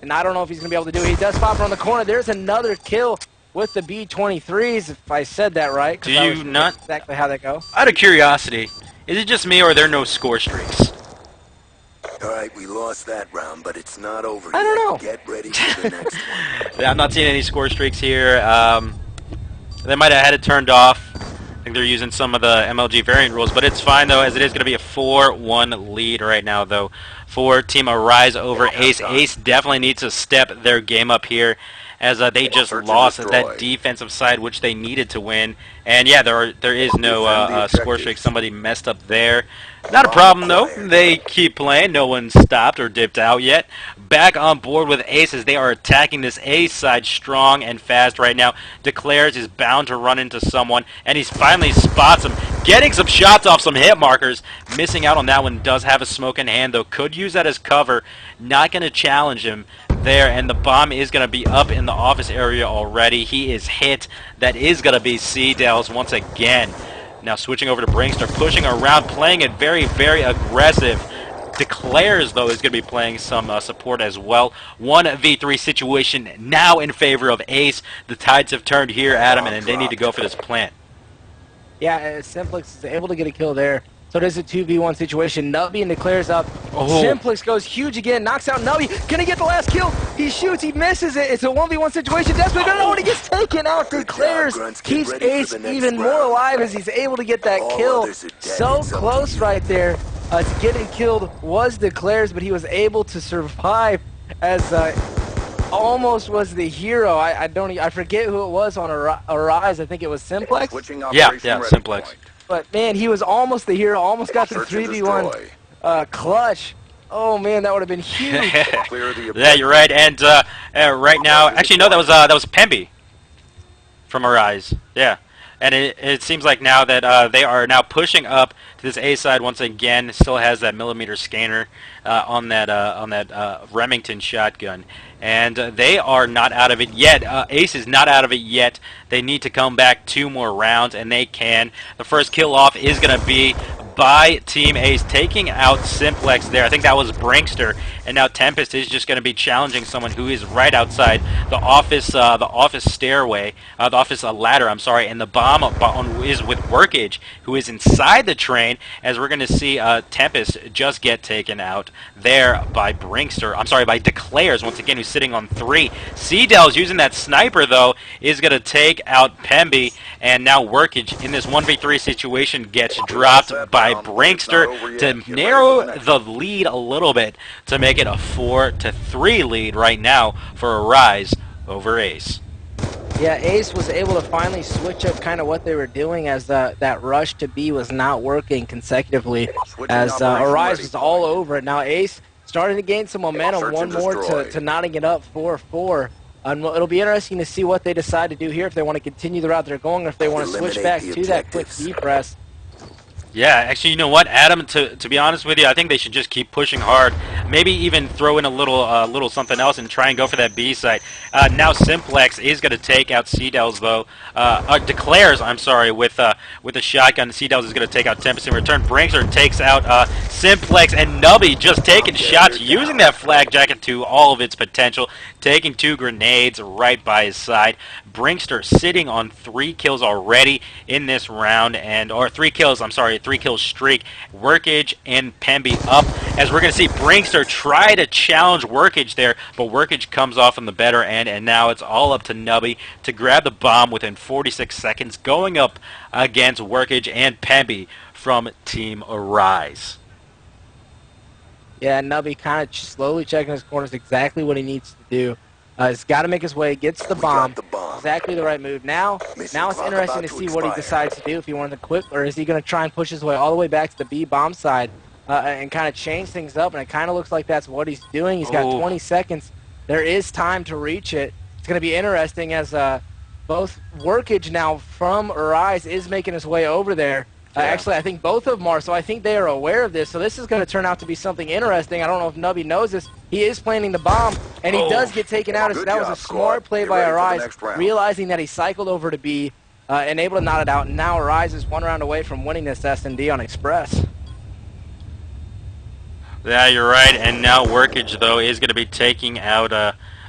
and I don't know if he's going to be able to do it. He does pop around the corner. There's another kill with the B-23s, if I said that right. Do you not? Exactly how that go. Out of curiosity, is it just me or are there no score streaks? Alright, we lost that round, but it's not over I don't know. Get ready for the next one. I'm not seeing any score streaks here. They might have had it turned off. I think they're using some of the MLG variant rules, but it's fine though, as it is going to be a 4-1 lead right now though for Team aRize over Ace. Ace definitely needs to step their game up here, as they just lost that defensive side, which they needed to win. And yeah, there is no score streak. Somebody messed up there. Not a problem though. They keep playing. No one stopped or dipped out yet. Back on board with Ace as they are attacking this A side strong and fast right now. Declares is bound to run into someone, and he finally spots him, getting some shots off some hit markers. Missing out on that one. Does have a smoke in hand though. Could use that as cover. Not going to challenge him there, and the bomb is going to be up in the office area already. He is hit. That is going to be Seedels once again. Now switching over to Brinkster, pushing around, playing it very, very aggressive. Declares, though, is going to be playing some support as well. 1v3 situation now in favor of Ace. The tides have turned here, Adam, and they need to go for this plant. Yeah, Simplex is able to get a kill there. So it is a 2v1 situation. Nubby and Declares up. Oh. Simplex goes huge again, knocks out Nubby. Can he get the last kill? He shoots, he misses it. It's a 1v1 situation. Desperate, no, and he gets taken out. Declares keeps Ace even more alive as he's able to get that kill. So close right there to getting killed was Declares, but he was able to survive as almost was the hero. I forget who it was on aRize. I think it was Simplex. Yeah, Simplex. But man, he was almost the hero. Almost got to the 3v1 clutch. Oh man, that would have been huge. Yeah, you're right. And right now, actually no, that was Pemby from aRize. Yeah. And it seems like now that they are now pushing up to this A side once again. Still has that millimeter scanner on that Remington shotgun, and they are not out of it yet. Ace is not out of it yet. They need to come back 2 more rounds, and they can. The first kill off is going to be by Team Ace, taking out Simplex there. I think that was Brinkster, and now Tempest is just going to be challenging someone who is right outside the office stairway, the office ladder. I'm sorry, and the bomb is with Workage, who is inside the train. As we're going to see Tempest just get taken out there by Brinkster. I'm sorry, by Declares once again, who's sitting on 3. Seedels using that sniper though is going to take out Pemby, and now Workage in this 1v3 situation gets dropped by Brinkster to narrow the lead a little bit to make it a 4-3 lead right now for aRize over Ace. Yeah, Ace was able to finally switch up kind of what they were doing, as that rush to B was not working consecutively, as aRize was all over it. Now Ace starting to gain some momentum, one more to knotting it up 4-4. And it'll be interesting to see what they decide to do here, if they want to continue the route they're going or if they want to switch back to that quick B press. Yeah, actually, you know what, Adam? To be honest with you, I think they should just keep pushing hard. Maybe even throw in a little something else and try and go for that B site. Now Simplex is going to take out Seedels though. Declares, I'm sorry, with a shotgun. Seedels is going to take out Tempest in return. Brinkster takes out Simplex, and Nubby just taking shots, using that flag jacket to all of its potential, taking 2 grenades right by his side. Brinkster sitting on 3 kills already in this round, or 3 kills, I'm sorry, 3 kill streak. Workage and Pemby up, as we're going to see Brinkster try to challenge Workage there, but Workage comes off on the better end, and now it's all up to Nubby to grab the bomb within 46 seconds, going up against Workage and Pemby from Team aRize. Yeah, Nubby kind of slowly checking his corners, exactly what he needs to do. He's got to make his way, gets the bomb. Exactly the right move. Now it's interesting to see what he decides to do, if he wanted to quit, or is he going to try and push his way all the way back to the B bomb side and kind of change things up, and it kind of looks like that's what he's doing. He's got 20 seconds. There is time to reach it. It's going to be interesting as both Workage now from aRize is making his way over there. Actually, I think both of them are, so I think they are aware of this. So this is going to turn out to be something interesting. I don't know if Nubby knows this. He is planning the bomb, and he does get taken out. So that was a smart play by aRize, realizing that he cycled over to B and able to knot it out. And now aRize is 1 round away from winning this S&D on Express. Yeah, you're right. And now Workage, though, is going to be taking out,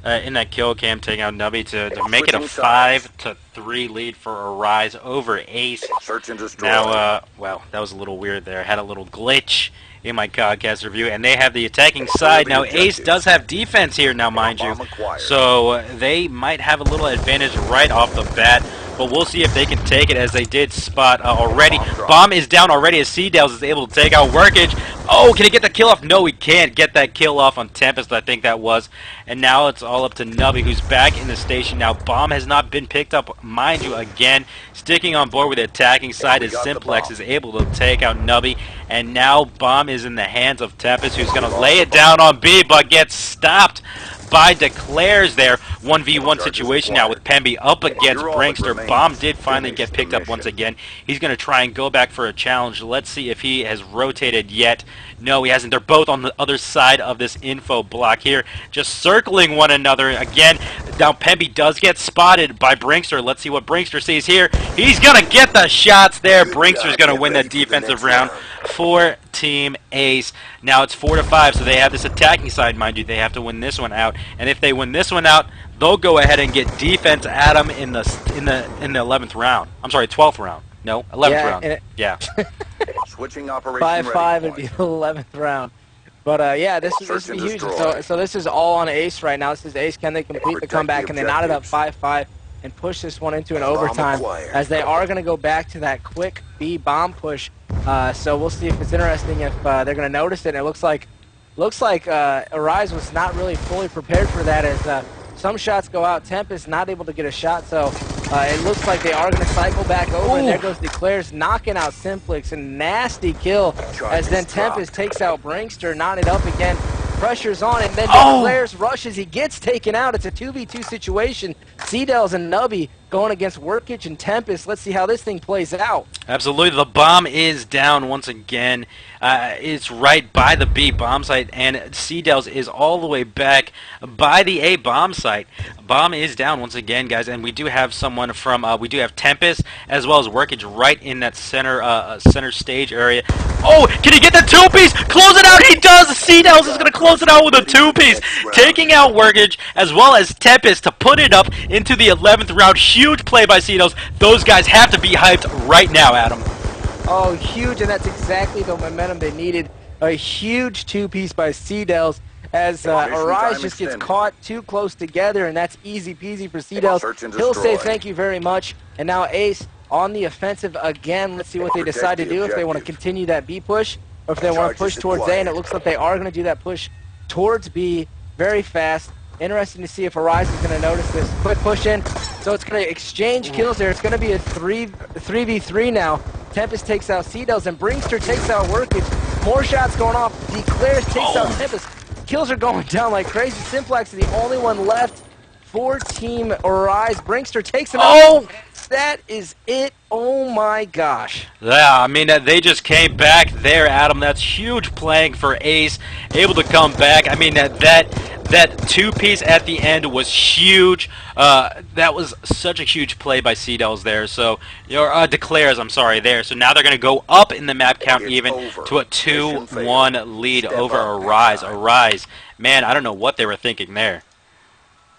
in that kill cam, taking out Nubby to make it a 5-3 lead for aRize over ace. Search and destroy. Now, well, that was a little weird there. Had a little glitch in my podcast review, and they have the attacking side. Now, ace does have defense here now, mind you, so they might have a little advantage right off the bat. But we'll see if they can take it, as they did spot already. Bomb is down already as Seedels is able to take out Workage. Oh, can he get the kill off? No, he can't get that kill off on Tempest, I think that was. And now it's all up to Nubby, who's back in the station now. Bomb has not been picked up, mind you, again. Sticking on board with the attacking side as Simplex is able to take out Nubby. And now Bomb is in the hands of Tempest, who's going to lay it down on B, but gets stopped by Declares there. 1v1 situation now with Pemby up against Brinkster. Bomb did finally get picked up once again. He's going to try and go back for a challenge. Let's see if he has rotated yet. No, he hasn't. They're both on the other side of this info block here, just circling one another again. Now Pemby does get spotted by Brinkster. Let's see what Brinkster sees here. He's going to get the shots there. Brinkster's going to win that defensive round for Team Ace. Now it's 4-5, so they have this attacking side, mind you. They have to win this one out, and if they win this one out, they'll go ahead and get defense at them in the 11th round. I'm sorry, 12th round. No, 11th round. Yeah. Switching operation 5-5 would be the 11th round. But yeah, this would be huge. So this is all on ace right now. This is ace. Can they complete the comeback? Can they knot it up 5-5 and push this one into an overtime? As they are going to go back to that quick B bomb push. So we'll see if it's interesting if they're going to notice it. And it looks like aRize was not really fully prepared for that, as some shots go out. Tempest not able to get a shot, so it looks like they are going to cycle back over. And there goes Declares, knocking out Simplex. A nasty kill, as then Tempest takes out Brinkster, knotting it up again. Pressure's on, and then Declares rushes. He gets taken out. It's a 2v2 situation. Seedels and Nubby going against Workage and Tempest. Let's see how this thing plays out. Absolutely. The bomb is down once again. It's right by the B bomb site, and Seedels is all the way back by the A bomb site. Bomb is down once again, guys, and we do have someone from, we do have Tempest as well as Workage right in that center stage area. Oh, can he get the 2-piece? Close it out! He does! Seedels is going to close it out with a 2-piece, taking out Workage as well as Tempest to put it up into the 11th round. Huge play by Seedels. Those guys have to be hyped right now, Adam. Oh, huge, and that's exactly the momentum they needed. A huge 2-piece by Seedels, as aRize just gets caught too close together, and that's easy peasy for Seedels. He'll say thank you very much, and now Ace on the offensive again. Let's see what they decide to do, if they want to continue that B push, or if they want to push towards A, and it looks like they are going to do that push towards B very fast. Interesting to see if aRize is going to notice this. Quick push in, so it's going to exchange kills there. It's going to be a 3v3 now. Tempest takes out Seedels, and Brinkster takes out Workage. More shots going off. Declares takes out Tempest. Kills are going down like crazy. Simplex is the only one left for Team aRize. Brinkster takes him out. Oh! That is it. Oh my gosh. Yeah, I mean, they just came back there, Adam. That's huge playing for Ace. Able to come back. I mean, that two-piece at the end was huge. That was such a huge play by Seedels there. So, Declares, I'm sorry, there. So now they're going to go up in the map count even to a 2-1 lead over aRize. aRize, man, I don't know what they were thinking there.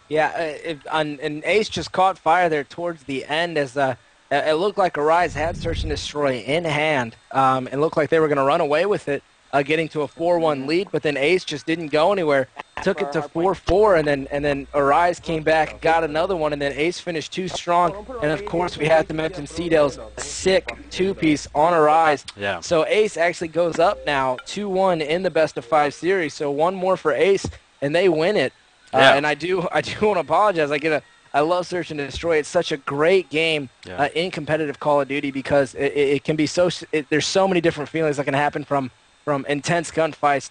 Yeah, and Ace just caught fire there towards the end as it looked like aRize had Search and Destroy in hand. It looked like they were going to run away with it, getting to a 4-1 lead, but then Ace just didn't go anywhere. Took it to 4-4, and then aRize came back, got another one, and then Ace finished 2 strong. And of course, we have to mention Seedels' sick 2-piece on aRize. Yeah. So Ace actually goes up now 2-1 in the best of 5 series. So one more for Ace, and they win it. Yeah. And I do want to apologize. I love Search and Destroy. It's such a great game in competitive Call of Duty because it can be so. There's so many different feelings that can happen from intense gunfights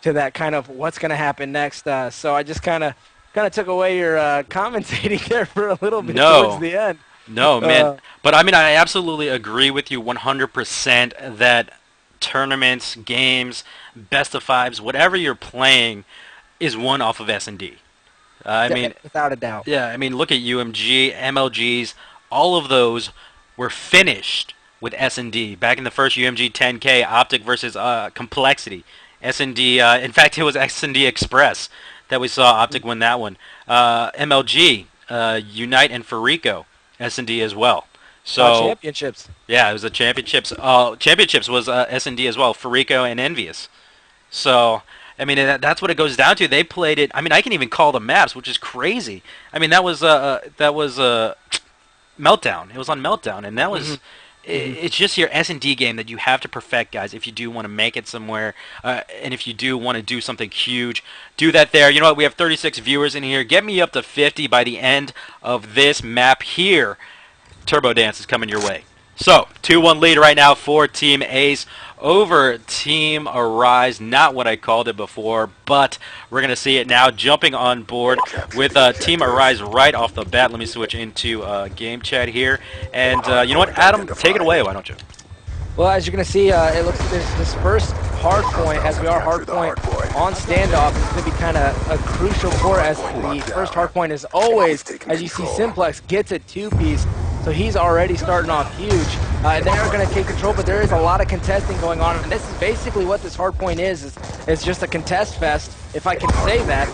to that kind of what's going to happen next. So I just kind of took away your commentating there for a little bit towards the end. No, man. But I mean, I absolutely agree with you 100% that tournaments, games, best of 5s, whatever you're playing, is won off of S&D. I mean, without a doubt. Yeah, I mean, look at UMG, MLGs, all of those were finished with S&D. Back in the first UMG 10K, Optic versus Complexity. S&D, in fact, it was S&D Express that we saw Optic win that one. MLG, Unite and Farico, S&D as well. So championships. Yeah, it was the championships. Championships was S&D as well, Farico and Envious. So I mean, that's what it goes down to. They played it. I mean, I can even call the maps, which is crazy. I mean, that was Meltdown. It was on Meltdown, and that was. It's just your S&D game that you have to perfect, guys, if you do want to make it somewhere, and if you do want to do something huge, do that there. You know what? We have 36 viewers in here. Get me up to 50 by the end of this map here. Turbo Dance is coming your way. So, 2-1 lead right now for Team Ace over Team aRize. Not what I called it before, but we're going to see it now. Jumping on board with Team aRize right off the bat. Let me switch into game chat here. And you know what, Adam, take it away, why don't you? Well, as you're going to see, it looks like this first hard point, as we are hard point on standoff, is going to be kind of a crucial core, as the first hard point is always, as you see, Simplex gets a 2-piece. So he's already starting off huge. They're going to take control, but there is a lot of contesting going on. And this is basically what this hard point is just a contest fest, if I can say that.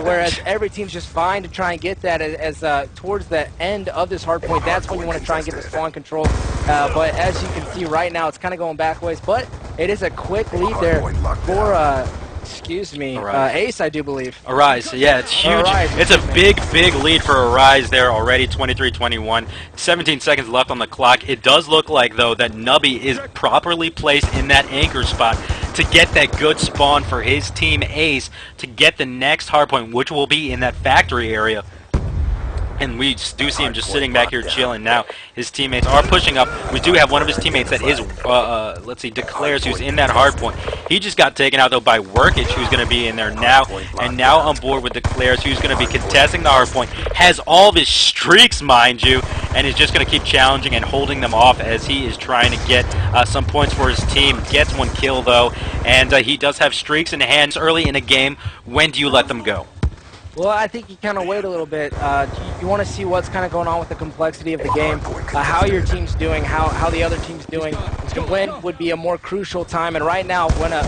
Whereas every team's just vying to try and get that as towards the end of this hard point. That's when you want to try and get the spawn control. But as you can see right now, it's kind of going back ways. But it is a quick lead there for... excuse me, Ace, I do believe. aRize, yeah, it's huge. It's a big lead for aRize there already, 23-21. 17 seconds left on the clock. It does look like, though, that Nubby is properly placed in that anchor spot to get that good spawn for his team Ace to get the next hardpoint, which will be in that factory area. And we do see him just sitting back here chilling now. His teammates are pushing up. We do have one of his teammates that is, let's see, Declares, who's in that hard point. He just got taken out, though, by Workage, who's going to be in there now. And now on board with Declares, who's going to be contesting the hard point. Has all of his streaks, mind you, and is just going to keep challenging and holding them off as he is trying to get some points for his team. Gets one kill, though, and he does have streaks in hands early in a game. When do you let them go? Well, I think you kind of wait a little bit. You want to see what's kind of going on with the complexity of the game, how your team's doing, how the other team's doing. To win would be a more crucial time, and right now, when a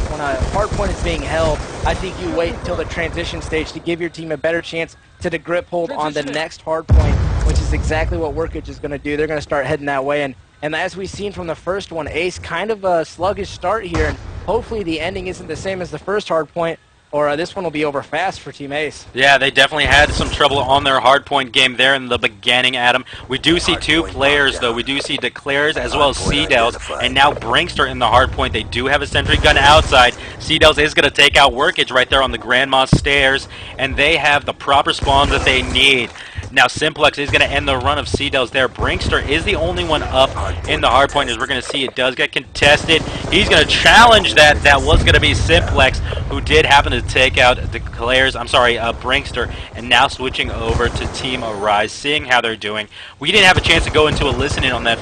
hard point is being held, I think you wait until the transition stage to give your team a better chance to the grip hold on the next hard point, which is exactly what Workage is going to do. They're going to start heading that way, and as we've seen from the first one, Ace kind of a sluggish start here, and hopefully the ending isn't the same as the first hard point, or this one will be over fast for Team Ace. Yeah, they definitely had some trouble on their hardpoint game there in the beginning, Adam. We do see two players, though. We do see Declares as well as Seedels, and now Brinkster in the hardpoint. They do have a sentry gun outside. Seedels is going to take out Workage right there on the Grandma stairs, and they have the proper spawns that they need. Now Simplex is going to end the run of Seedels there. Brinkster is the only one up in the hard point, as we're going to see it does get contested. He's going to challenge that. That was going to be Simplex, who did happen to take out Brinkster, and now switching over to Team aRize, seeing how they're doing. We didn't have a chance to go into a listen-in on that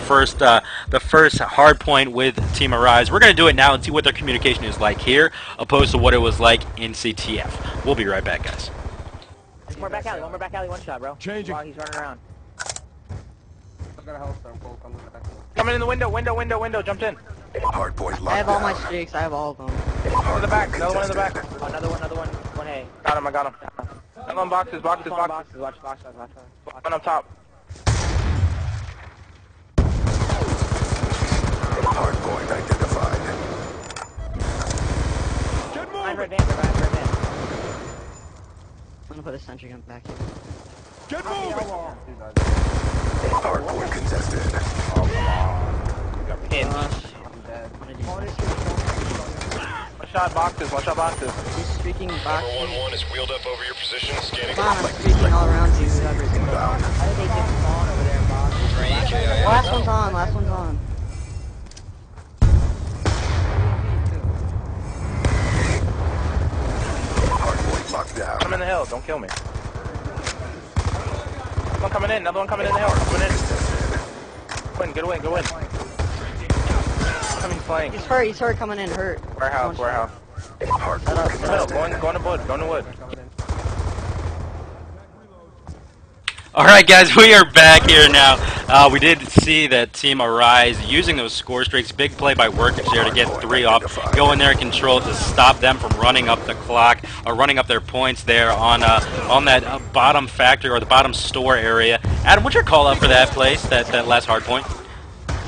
the first hard point with Team aRize. We're going to do it now and see what their communication is like here, opposed to what it was like in CTF. We'll be right back, guys. One more back alley, one shot, bro. Changing. While he's running around. Coming in the window, jumped in. Hardpoint locked I have all my down. streaks. I have all of them. One in the back, another one in the back. Oh, another one. One A. Got him, I got him. Another one boxes. Watch box. One up top. Hardpoint identified. Behind red van. I'm gonna put a sentry gun back here. Hardpoint contested. In. One shot boxes. He's streaking boxes. 1-1 is wheeled up over your position, scanning. Come on, I'm streaking all around you. How did they get spawn over there, box? Last one's on. Hardpoint locked down. I'm in the hill, don't kill me. One coming in, another one coming in the hill. Coming in. Good win. Coming flank. He's hurt, coming in, hurt. Warehouse. Hardpoint contested. Going to wood. All right, guys, we are back here now. We did see that Team aRize using those score streaks. Big play by Workage there to get 3 off. Go in there and control to stop them from running up the clock or running up their points there on that bottom factory or the bottom store area. Adam, what's your call out for that place, that last hard point?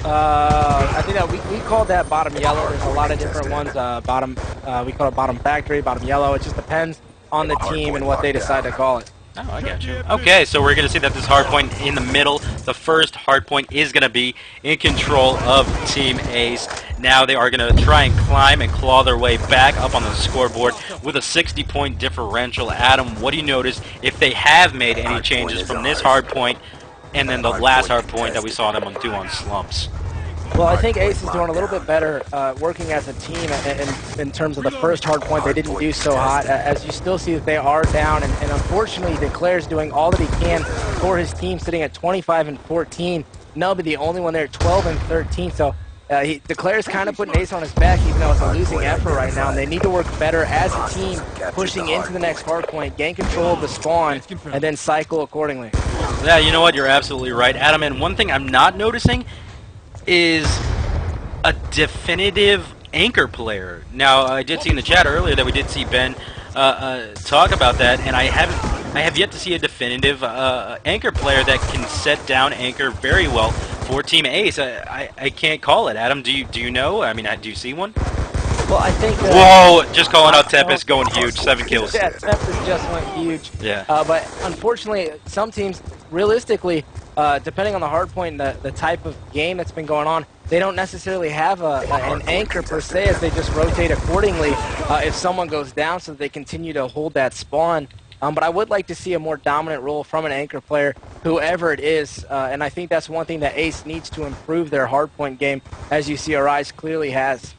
I think that we called that bottom yellow. There's a lot of different ones. We call it bottom factory, bottom yellow. It just depends on the team and what they decide to call it. Oh, I got you. Okay, so we're going to see that this hard point in the middle, the first hard point, is going to be in control of Team Ace. Now they are going to try and climb and claw their way back up on the scoreboard with a 60-point differential. Adam, what do you notice if they have made any changes from this hard point and then the last hard point that we saw them do on slumps? Well, I think Ace is doing a little bit better working as a team in terms of the first hard point. They didn't do so hot, as you still see that they are down, and unfortunately Declare's doing all that he can for his team, sitting at 25-14. Nubby the only one there at 12-13, so Declare's kind of putting Ace on his back, even though it's a losing effort right now, and they need to work better as a team, pushing into the next hard point, gain control of the spawn, and then cycle accordingly. Yeah, you know what? You're absolutely right, Adam, and one thing I'm not noticing is a definitive anchor player. Now, I did see in the chat earlier that we did see Ben talk about that, and I have yet to see a definitive anchor player that can set down anchor very well for Team Ace. I can't call it. Adam, do you know? I mean, do you see one? Well, I think... Whoa! Just calling out Tempest, going huge. 7 kills. Yeah, Tempest just went huge. Yeah. But unfortunately, some teams, realistically, depending on the hard point and the type of game that's been going on, they don't necessarily have an anchor per se, as they just rotate accordingly if someone goes down, so that they continue to hold that spawn. But I would like to see a more dominant role from an anchor player, whoever it is, and I think that's one thing that Ace needs to improve their hardpoint game, as you see aRize clearly has.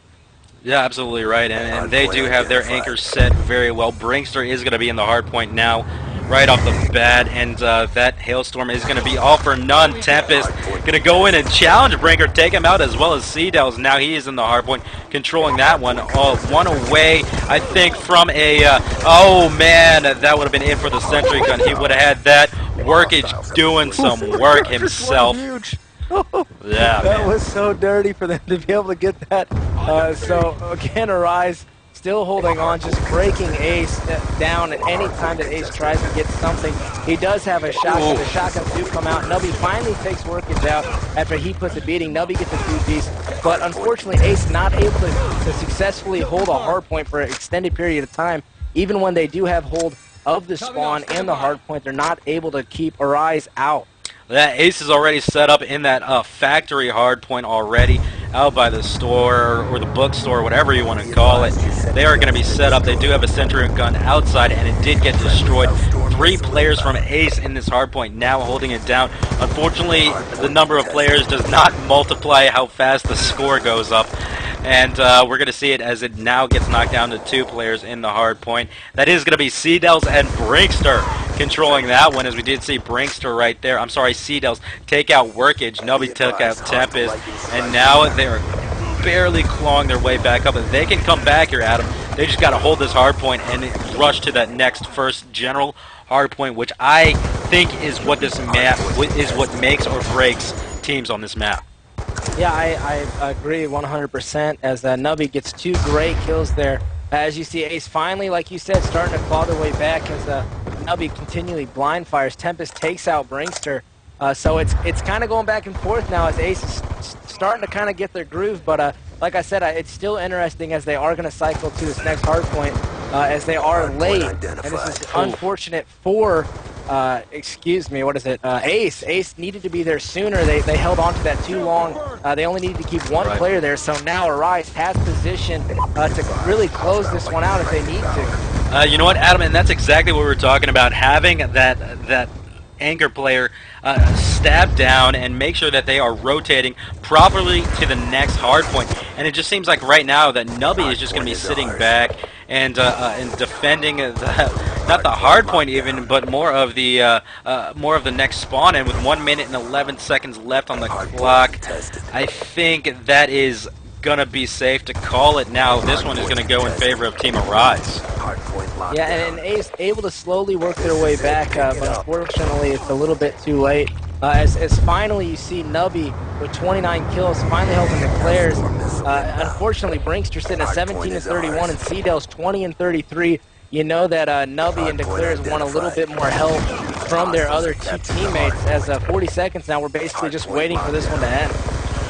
Yeah, absolutely right, and they do have their anchor set very well. Brinkster is going to be in the hardpoint now, right off the bat, and that Hailstorm is going to be all for none. Tempest going to go in and challenge Brinker, take him out, as well as Seedels. Now he is in the hardpoint, controlling that one. One away, I think, from a... oh, man, that would have been it for the sentry gun. He would have had that. Workage doing some work himself. Yeah, that was so dirty for them to be able to get that. So again, aRize still holding on, just breaking Ace down at any time that Ace tries to get something. He does have a shotgun. The shotguns do come out. Nubby finally takes Workage out after he puts a beating. Nubby gets a 2-piece, but unfortunately Ace not able to successfully hold a hard point for an extended period of time. Even when they do have hold of the spawn and the hard point, they're not able to keep aRize out. That Ace is already set up in that factory hard point already, out by the store or the bookstore, whatever you want to call it. They are going to be set up. They do have a sentry gun outside, and it did get destroyed. 3 players from Ace in this hardpoint now holding it down. Unfortunately, the number of players does not multiply how fast the score goes up. And we're going to see it as it now gets knocked down to 2 players in the hardpoint. That is going to be Seedels and Brinkster controlling that one, as we did see Brinkster right there. I'm sorry, Seedels take out Workage. Nubby took out Tempest. And now they're barely clawing their way back up. And they can come back here, Adam. They just got to hold this hardpoint and rush to that next first general hardpoint, which I think is what this map is, what makes or breaks teams on this map. Yeah, I agree 100% as Nubby gets 2 great kills there. As you see, Ace finally, like you said, starting to claw their way back as Nubby continually blind fires. Tempest takes out Brinkster. So it's kind of going back and forth now as Ace is starting to kind of get their groove. But like I said, it's still interesting as they are going to cycle to this next hardpoint as they are late. And this is unfortunate for... excuse me, what is it? Ace. Ace needed to be there sooner. They held on to that too long. They only needed to keep 1 player there, so now aRize has position to really close this one out if they need to. You know what, Adam, and that's exactly what we were talking about, having that anchor player stab down and make sure that they are rotating properly to the next hard point. And it just seems like right now that Nubby is just going to be sitting back and defending not the hard point even, but more of the next spawn. And with 1 minute and 11 seconds left on the clock, I think that is gonna be safe to call it now. This one is gonna go in favor of Team aRize. Yeah, and Ace able to slowly work their way back, but unfortunately it's a little bit too late. As finally you see Nubby with 29 kills, finally helping the players. Unfortunately, Brinkster sitting at 17 and 31, and Seedels 20 and 33. You know that Nubby and Declares want a little bit more help from their other 2 teammates. As 40 seconds now, we're basically just waiting for this one to end.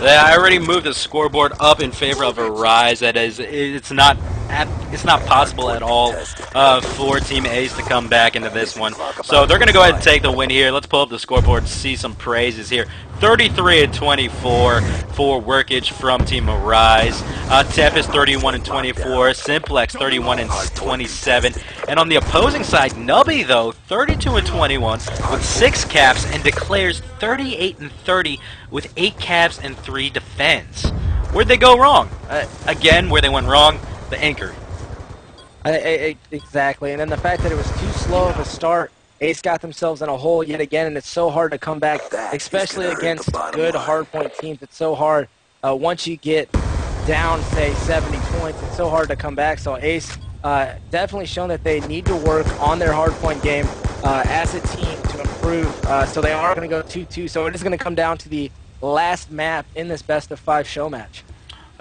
Yeah, I already moved the scoreboard up in favor of aRize. That is, it's not possible at all for Team Ace to come back into this one. So they're going to go ahead and take the win here. Let's pull up the scoreboard and see some praises here. 33 and 24 for Workage from Team aRize. Tempest 31 and 24. Simplex 31 and 27. And on the opposing side, Nubby though 32 and 21 with 6 caps and Declares 38 and 30 with 8 caps and 3 defends. Where'd they go wrong? Again, where they went wrong, the anchor. Exactly, and then the fact that it was too slow of a start. Ace got themselves in a hole yet again, and it's so hard to come back, especially against good hardpoint teams. It's so hard. Once you get down, say, 70 points, it's so hard to come back. So Ace definitely shown that they need to work on their hardpoint game as a team to improve. So they are going to go 2-2. So it is going to come down to the last map in this best-of-5 show match.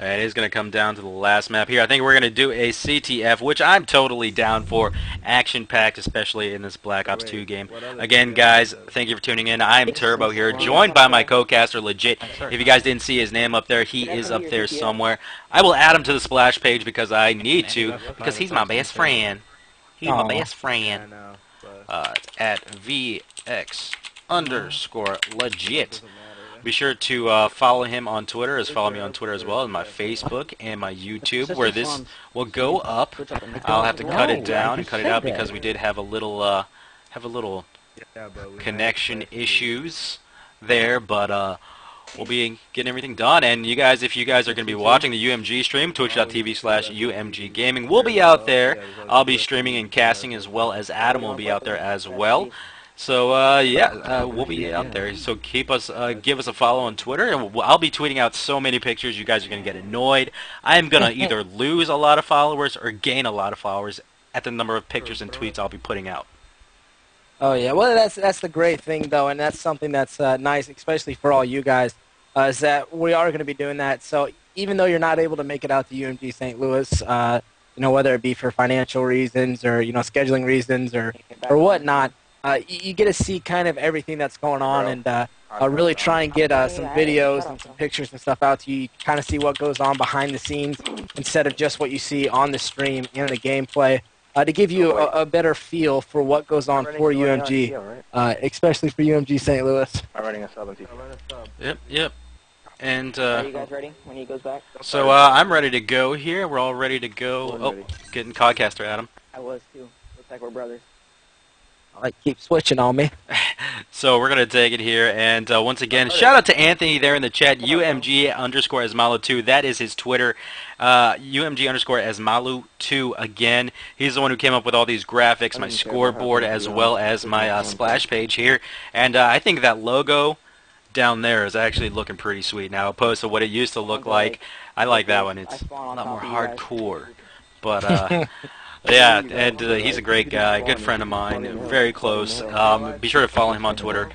It is going to come down to the last map here. I think we're going to do a CTF, which I'm totally down for. Action-packed, especially in this Black Ops 2 game. Again, guys, thank you for tuning in. I'm Turbo here, joined by my co-caster, Legit. If you guys didn't see his name up there, he is up there somewhere. I will add him to the splash page because I need to, because he's my best friend. He's my best friend. At VX_legit. Be sure to follow him on Twitter, follow me on Twitter as well, and my Facebook and my YouTube, where this will go up. I'll have to cut it down and cut it out because we did have a little connection issues there, but we'll be getting everything done. And you guys, if you guys are going to be watching the UMG stream, twitch.tv/UMG Gaming, we'll be out there. I'll be streaming and casting as well as Adam will be out there as well. So we'll be out there. So keep us, give us a follow on Twitter, and I'll be tweeting out so many pictures. You guys are gonna get annoyed. I'm gonna either lose a lot of followers or gain a lot of followers at the number of pictures and tweets I'll be putting out. Oh yeah, well that's the great thing though, and that's something that's nice, especially for all you guys, is that we are going to be doing that. So even though you're not able to make it out to UMG St. Louis, you know, whether it be for financial reasons or scheduling reasons or whatnot. You get to see kind of everything that's going on and really try and get some videos and some pictures and stuff out to you. You kind of see what goes on behind the scenes instead of just what you see on the stream in the gameplay to give you a better feel for what goes on for UMG, especially for UMG St. Louis. I'm running a sub. Yep. And Are you guys ready when he goes back? so I'm ready to go here. We're all ready to go. Oh, getting Codcaster, Adam. I was too. Looks like we're brothers. Like, keep switching on me. So we're going to take it here, and once again, shout out to Anthony there in the chat, UMG_Esmalu2. That is his Twitter, UMG_Esmalu2 again. He's the one who came up with all these graphics, my scoreboard, as well as my splash page here. And I think that logo down there is actually looking pretty sweet now, opposed to what it used to look like. I like that one. It's a lot more hardcore. But yeah, and he's a great guy, good friend of mine, very close. Be sure to follow him on Twitter.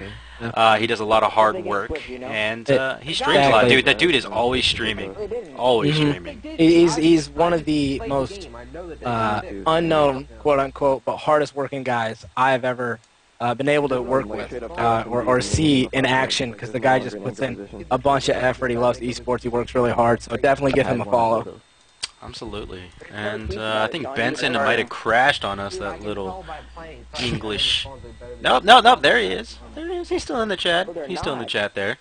He does a lot of hard work, and he streams a lot. Dude, that dude is always streaming, always streaming. He's one of the most unknown, quote unquote, but hardest working guys I've ever been able to work with or see in action, because the guy just puts in a bunch of effort. He loves esports. He works really hard, so definitely give him a follow. Absolutely. And I think Benson might have crashed on us, that little English. Nope, there he is. There he is. He's still in the chat. He's still in the chat there.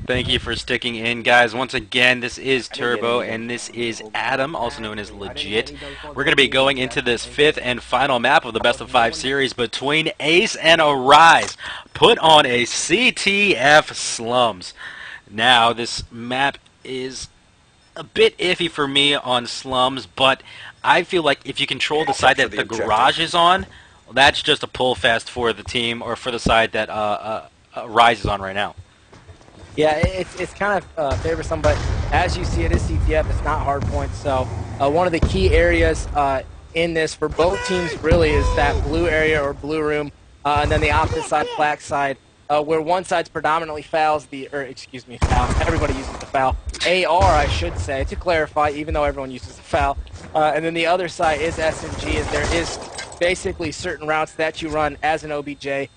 Thank you for sticking in, guys. Once again, this is Turbo, and this is Adam, also known as Legit. We're going to be going into this 5th and final map of the Best of 5 series between ace and aRize. Put on a CTF Slums. Now, this map is a bit iffy for me on Slums, but I feel like if you control the side that the garage is on, that's just a pull fast for the team, or for the side that aRize is on right now. Yeah, it's kind of favors but as you see, it is CTF. It's not hard points. So one of the key areas in this for both teams really is that blue area or blue room, and then the opposite side, black side, where one side's predominantly fouls, fouls. Everybody uses the foul. AR, I should say, to clarify, even though everyone uses the foul. And then the other side is SMG, as there is basically certain routes that you run as an OBJ to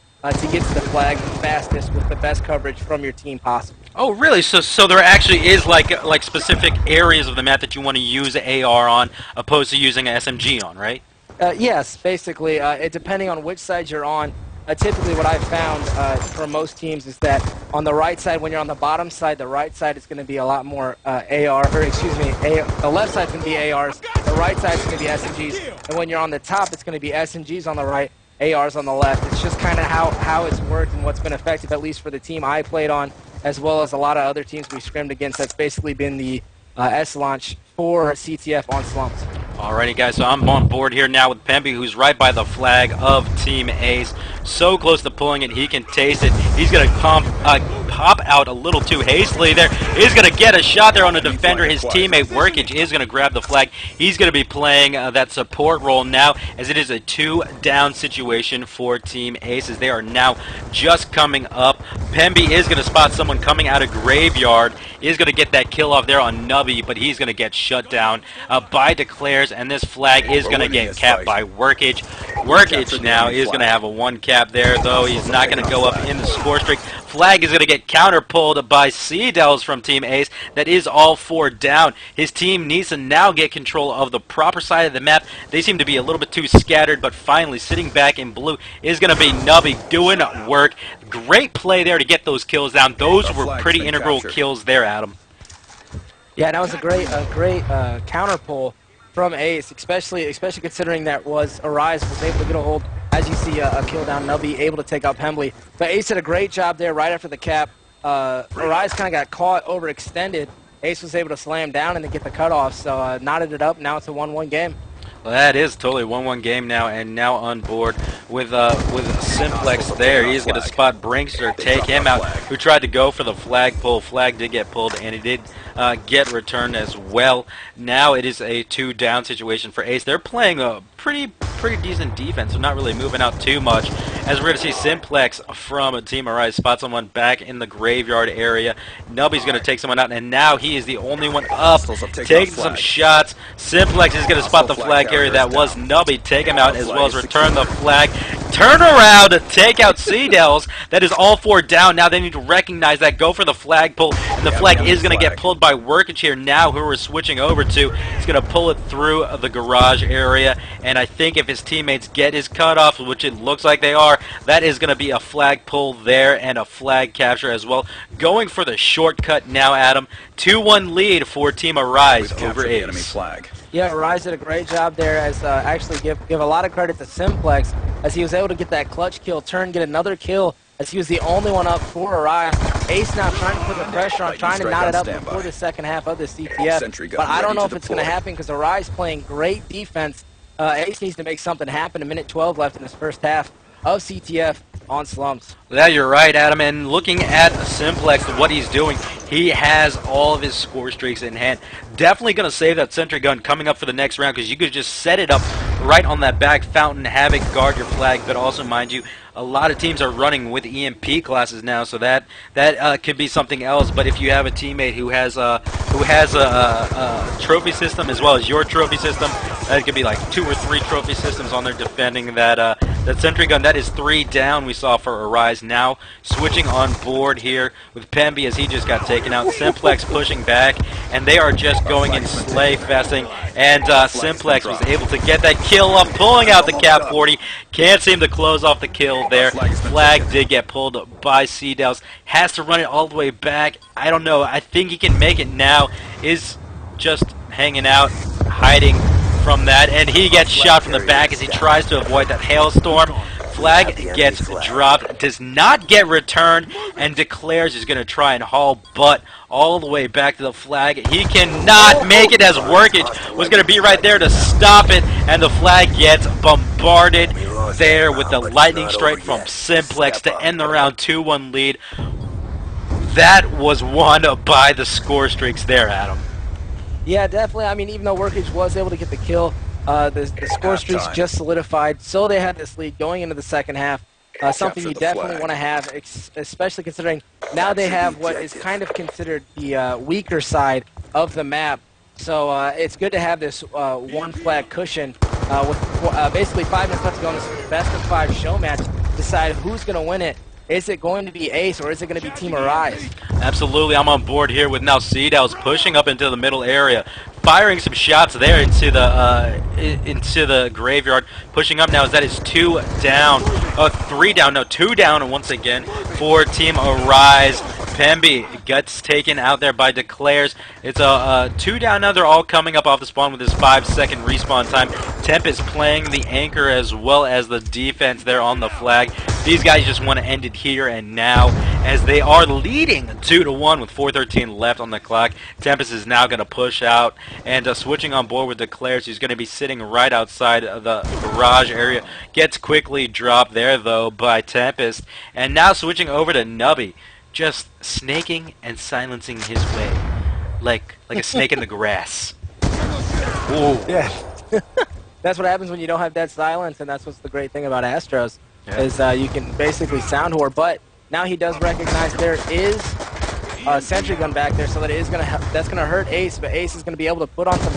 get to the flag the fastest with the best coverage from your team possible. Oh, really? So there actually is like specific areas of the map that you want to use AR on, opposed to using an SMG on, right? Yes, basically. Depending on which side you're on, typically what I've found for most teams is that on the right side, when you're on the bottom side, the right side is going to be a lot more the left side's going to be ARs, the right side's going to be SMGs, and when you're on the top, it's going to be SMGs on the right, ARs on the left. It's just kind of how it's worked and what's been effective, at least for the team I played on, as well as a lot of other teams we scrimmed against. That's basically been the S-launch for CTF on Slums. Alrighty, guys, so I'm on board here now with Pemby, who's right by the flag of Team Ace. So close to pulling it, he can taste it. He's going to pop out a little too hastily there. He's going to get a shot there on a defender. His teammate, Workage, is going to grab the flag. He's going to be playing that support role now, as it is a 2-down situation for Team Ace, as they are now just coming up. Pemby is going to spot someone coming out of Graveyard. He is going to get that kill off there on Nubby, but he's going to get shut down by Declares, and this flag is going to get capped by Workage. Workage now is going to have a 1 cap there, though he's not going to go up in the score streak. Flag is going to get counter-pulled by Seedels from Team Ace. That is all 4 down. His team needs to now get control of the proper side of the map. They seem to be a little bit too scattered, but finally sitting back in blue is going to be Nubby doing work. Great play there to get those kills down. Those were pretty integral kills there, Adam. Yeah, that was a great counter pull from Ace, especially considering that aRize was able to get a hold, as you see, a kill down Nubby, able to take out Pembley. But Ace did a great job there right after the cap. aRize kind of got caught overextended. Ace was able to slam down and then get the cutoff, so knotted it up. Now it's a 1-1 game. Well, that is totally a 1-1 game now, and now on board with Simplex there. He's going to spot Brinkster, take him out, who tried to go for the flag pull. Flag did get pulled, and it did get returned as well. Now it is a 2-down situation for Ace. They're playing a pretty decent defense, so not really moving out too much. As we're going to see Simplex from Team aRize spot someone back in the Graveyard area. Nubby's going to take someone out, and now he is the only one up, taking some shots. Simplex is going to spot the flag carrier. That was Nubby. Take him out, as well as return the flag. Turn around to take out Seedels. That is all 4 down. Now they need to recognize that, go for the flag pull, and the flag is going to get pulled by Workage here now, who we're switching over to. He's going to pull it through the garage area, and I think if his teammates get his cutoff, which it looks like they are, that is going to be a flag pull there and a flag capture as well. Going for the shortcut now, Adam. 2-1 lead for Team aRize over Ace. Yeah, aRize did a great job there. As actually give a lot of credit to Simplex as he was able to get that clutch kill, get another kill as he was the only one up for aRize. Ace now trying to put the pressure on, trying to knot it up before the second half of the CTF. But I don't know if it's going to happen because aRize playing great defense. Ace needs to make something happen. A minute 12 left in this first half of CTF on slumps. Yeah, you're right, Adam. And looking at Simplex, what he's doing, he has all of his score streaks in hand. Definitely going to save that sentry gun coming up for the next round because you could just set it up right on that back fountain, have it guard your flag. But also, mind you, a lot of teams are running with EMP classes now, so that could be something else. But if you have a teammate who has a trophy system as well as your trophy system, that could be like 2 or 3 trophy systems on there defending that sentry gun. That is 3 down we saw for aRize. Now switching on board here with Pemby as he just got taken out. Simplex pushing back, and they are just going in sleigh festing. And Simplex was able to get that kill up, pulling out the Cap 40. Can't seem to close off the kill there. Flag did get pulled by Seedels. Has to run it all the way back. I don't know. I think he can make it now. Is just hanging out, hiding from that, and he gets shot from the back as he tries to avoid that hailstorm. Flag gets dropped, does not get returned, and declares he's going to try and haul butt all the way back to the flag. He cannot make it as Workage was going to be right there to stop it, and the flag gets bombarded there with the lightning strike from Simplex to end the round 2-1 lead. That was won by the score streaks there, Adam. Yeah, definitely. I mean, even though Workage was able to get the kill, the score streaks just solidified, so they had this lead going into the second half. Something you definitely want to have, especially considering now they have what is kind of considered the weaker side of the map. So it's good to have this one flag cushion with basically 5 minutes left to go in this best of 5 show match. Decide who's going to win it. Is it going to be Ace or is it going to be Team aRize? Absolutely, I'm on board here with now Seedels pushing up into the middle area, firing some shots there into the graveyard. Pushing up now as that is 2 down, 3 down, no 2 down once again for Team aRize. Pemby gets taken out there by Declares. It's a 2 down now. They're all coming up off the spawn with this 5-second respawn time. Temp is playing the anchor as well as the defense there on the flag. These guys just want to end it here and now as they are leading 2-1 with 4:13 left on the clock. Tempest is now going to push out and switching on board with Declares. He's going to be sitting right outside of the garage area. Gets quickly dropped there though by Tempest. And now switching over to Nubby. Just snaking and silencing his way, like a snake in the grass. Ooh. Yeah. That's what happens when you don't have dead silence, and that's what's the great thing about Astros, is you can basically sound whore. But now he does recognize there is a sentry gun back there, so that is that's gonna hurt Ace, but Ace is gonna be able to put on some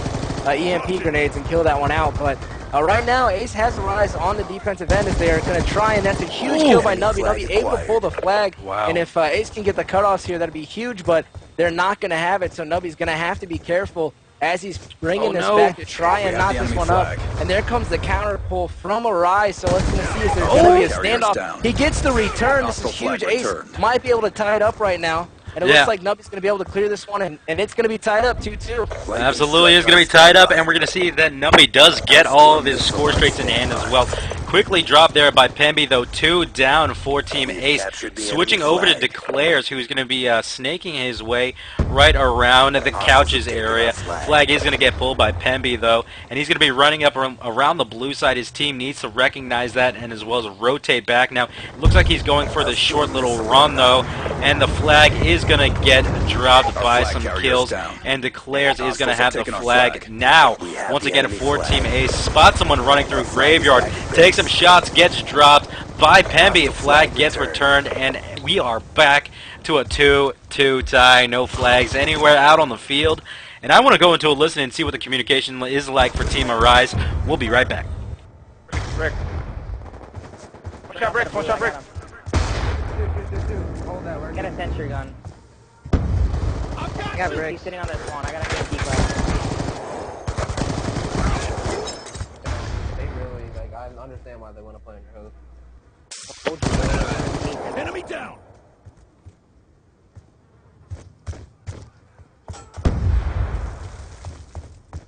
EMP grenades and kill that one out. But right now, Ace has aRize on the defensive end as they are going to try, and that's a huge kill by Nubby. Nubby able to pull the flag, and if Ace can get the cutoffs here, that'd be huge, but they're not going to have it, so Nubby's going to have to be careful as he's bringing this back to try and knock this one up. And there comes the counter pull from aRize, so let's see if there's going to be a standoff. He gets the return. This is huge. Ace might be able to tie it up right now. And it looks like Nubby's going to be able to clear this one, and it's going to be tied up 2-2. Absolutely, it's going to be tied up, and we're going to see that Nubby does get all of his score streaks in hand as well. Quickly dropped there by Pemby, though, 2 down for Team Ace. Switching over to Declares, who's going to be snaking his way right around the couches area. Flag is going to get pulled by Pemby, though, and he's going to be running up around the blue side. His team needs to recognize that and as well as rotate back. Now, it looks like he's going for the short little run, though, and the flag is going to get dropped by some kills, and Declares is going to have the flag now. Once again, for Team Ace, spot someone running through Graveyard, takes some shots, gets dropped by Pemby. Flag gets returned, and we are back to a 2-2 tie. No flags anywhere out on the field. And I want to go into a listen and see what the communication is like for Team aRize. We'll be right back. Brick. Watch out, Brick. Watch out, Brick. Get a sentry gun. I got Brick. He's sitting on that spawn. I gotta get a deep left. They really, like, I understand why they want to play in your host. Enemy down!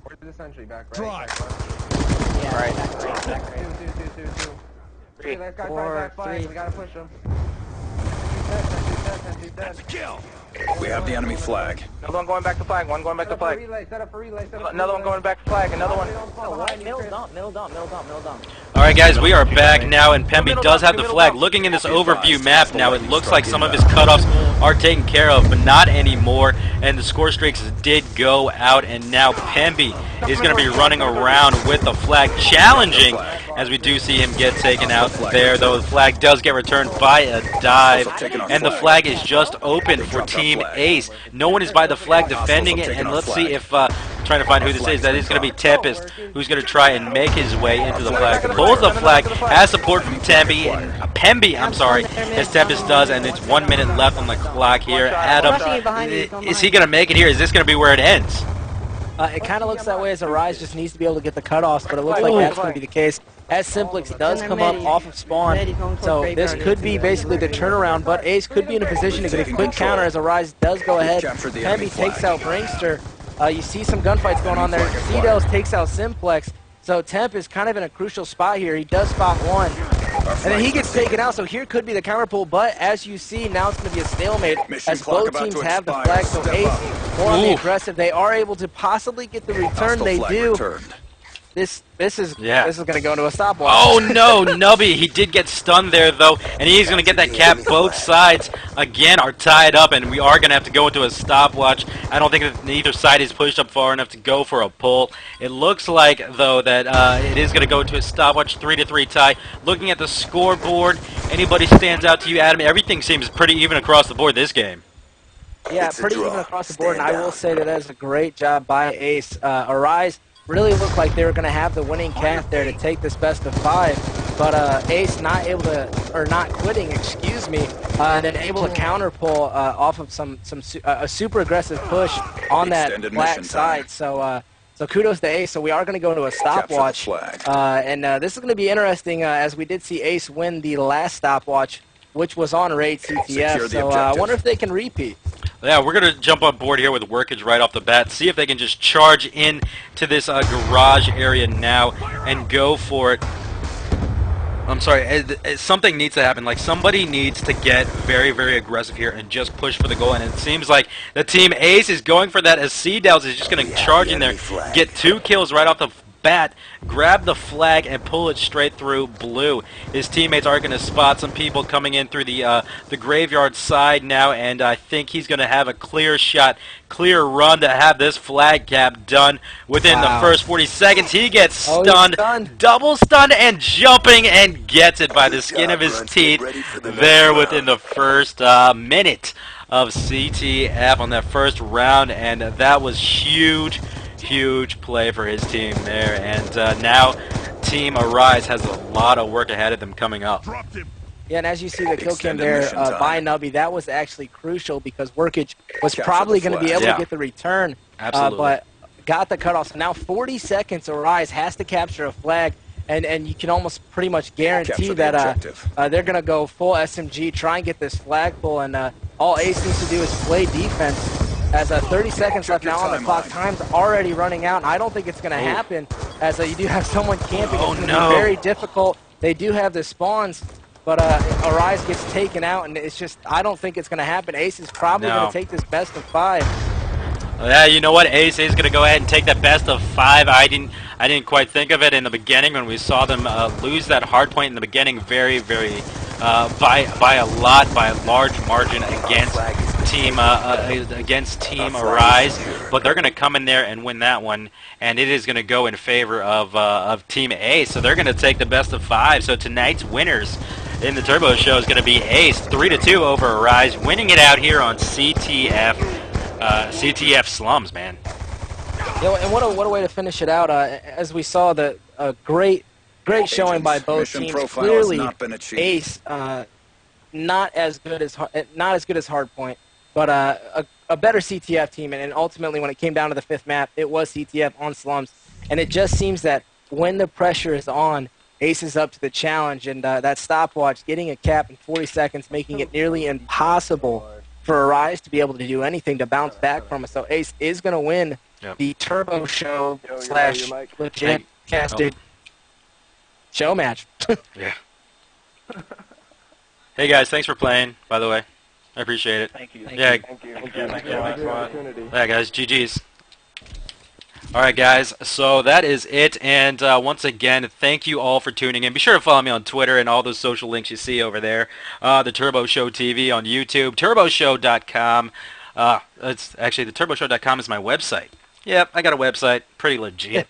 Where did a sentry back right. Drive. Back left. Yeah, Right. back right. Two. Three. Last guy, Four, five. three. We gotta push him. Sentry's dead. Kill. We have the enemy flag. Another one going back to flag. One going back to flag. Set up for relay. Another one going back to flag. Another one. Middle dump. All right, guys, we are back now, and Pemby does have the flag. Looking in this overview map now, it looks like some of his cutoffs are taken care of, but not anymore, and the score streaks did go out, and now Pemby is going to be running around with the flag, challenging, as we do see him get taken out there, though the flag does get returned by a dive, and the flag is just open for Team Ace. No one is by the flag defending it, and let's see if, trying to find who this is, that is going to be Tempest, who's going to try and make his way into the flag. Pulls the flag, has support from Pemby, I'm sorry, as Tempest does, and it's 1 minute left on the clock here. Adam, is he going to make it here? Is this going to be where it ends? It kind of looks that way as aRize just needs to be able to get the cutoffs, but it looks like that's going to be the case. As Simplex does come up off of spawn, so this could be basically the turnaround, but Ace could be in a position to get a quick counter as aRize does go ahead. Pemby takes out Bringster. You see some gunfights going on there. Cedels takes out Simplex, so Temp is kind of in a crucial spot here. He does spot one, and then he gets taken out, so here could be the counter pull, but as you see, now it's going to be a stalemate as both teams have the flag, so Ace more on the aggressive. They are able to possibly get the return. They do. This is going to go into a stopwatch. Oh no, Nubby, he did get stunned there though, and he's going to get that cap. Both sides again are tied up, and we are going to have to go into a stopwatch. I don't think that neither side is pushed up far enough to go for a pull. It looks like though that it is going to go into a stopwatch, 3-3 tie. Looking at the scoreboard, anybody stands out to you, Adam? Everything seems pretty even across the board this game. Yeah, pretty even across the board, and I will say that is a great job by Ace. aRize really looked like they were going to have the winning cap there to take this best of 5, but Ace not able to, or not quitting, excuse me, and then able to counter pull off of a super aggressive push on that black side. So kudos to Ace. So we are going to go into a stopwatch, and this is going to be interesting as we did see Ace win the last stopwatch, which was on Raid CTF. So I wonder if they can repeat. Yeah, we're going to jump on board here with Workage right off the bat, see if they can just charge in to this garage area now and go for it. I'm sorry, something needs to happen. Like, somebody needs to get very, very aggressive here and just push for the goal, and it seems like the Team Ace is going for that as Cedels is just going to charge in there, get 2 kills right off the bat, grab the flag, and pull it straight through blue. His teammates are going to spot some people coming in through the graveyard side now, and I think he's going to have a clear shot, clear run to have this flag cap done within the first 40 seconds. He gets stunned, double stunned, and jumping, and gets it by the skin of his teeth there within the first minute of CTF on that first round, and that was huge. Huge play for his team there, and now Team aRize has a lot of work ahead of them coming up. Yeah, and as you see the kill cam there by Nubby, that was actually crucial because Workage was probably going to be able to get the return, but got the cutoff. So now 40 seconds, aRize has to capture a flag, and you can almost pretty much guarantee that they're going to go full SMG, try and get this flag pull, and all Ace needs to do is play defense. As 30 seconds left now on the clock, time's already running out, and I don't think it's going to happen, as you do have someone camping. It's going to be very difficult. They do have the spawns, but aRize gets taken out, and it's just, I don't think it's going to happen. Ace is probably going to take this best of 5. Yeah, you know what? Ace is going to go ahead and take that best of 5. I didn't quite think of it in the beginning when we saw them lose that hard point in the beginning very, very, by a large margin against Team aRize, but they're going to come in there and win that one, and it is going to go in favor of Team Ace. So they're going to take the best of 5. So tonight's winners in the Turbo Show is going to be Ace, 3-2 over aRize, winning it out here on CTF. CTF slums, man. You know, and what a way to finish it out. As we saw, the great showing by both teams. Clearly, Ace not as good as Hardpoint, but a better CTF team, and ultimately when it came down to the 5th map, it was CTF on slums. And it just seems that when the pressure is on, Ace is up to the challenge, and that stopwatch, getting a cap in 40 seconds, making it nearly impossible for aRize to be able to do anything to bounce back from it. So Ace is going to win Yep. the Turbo Show Yo, you're slash right, your mic. legit Hey. casted show match. Yeah. Hey guys, thanks for playing. By the way, I appreciate it. Thank you. Yeah. Thank you. Thank you. Thank Yeah, you thanks for a the lot. opportunity. Yeah, guys, GG's. All right, guys. So that is it. And once again, thank you all for tuning in. Be sure to follow me on Twitter and all those social links you see over there. The Turbo Show TV on YouTube, turboshow.com. It's actually the turboshow.com is my website. Yep, I got a website. Pretty legit.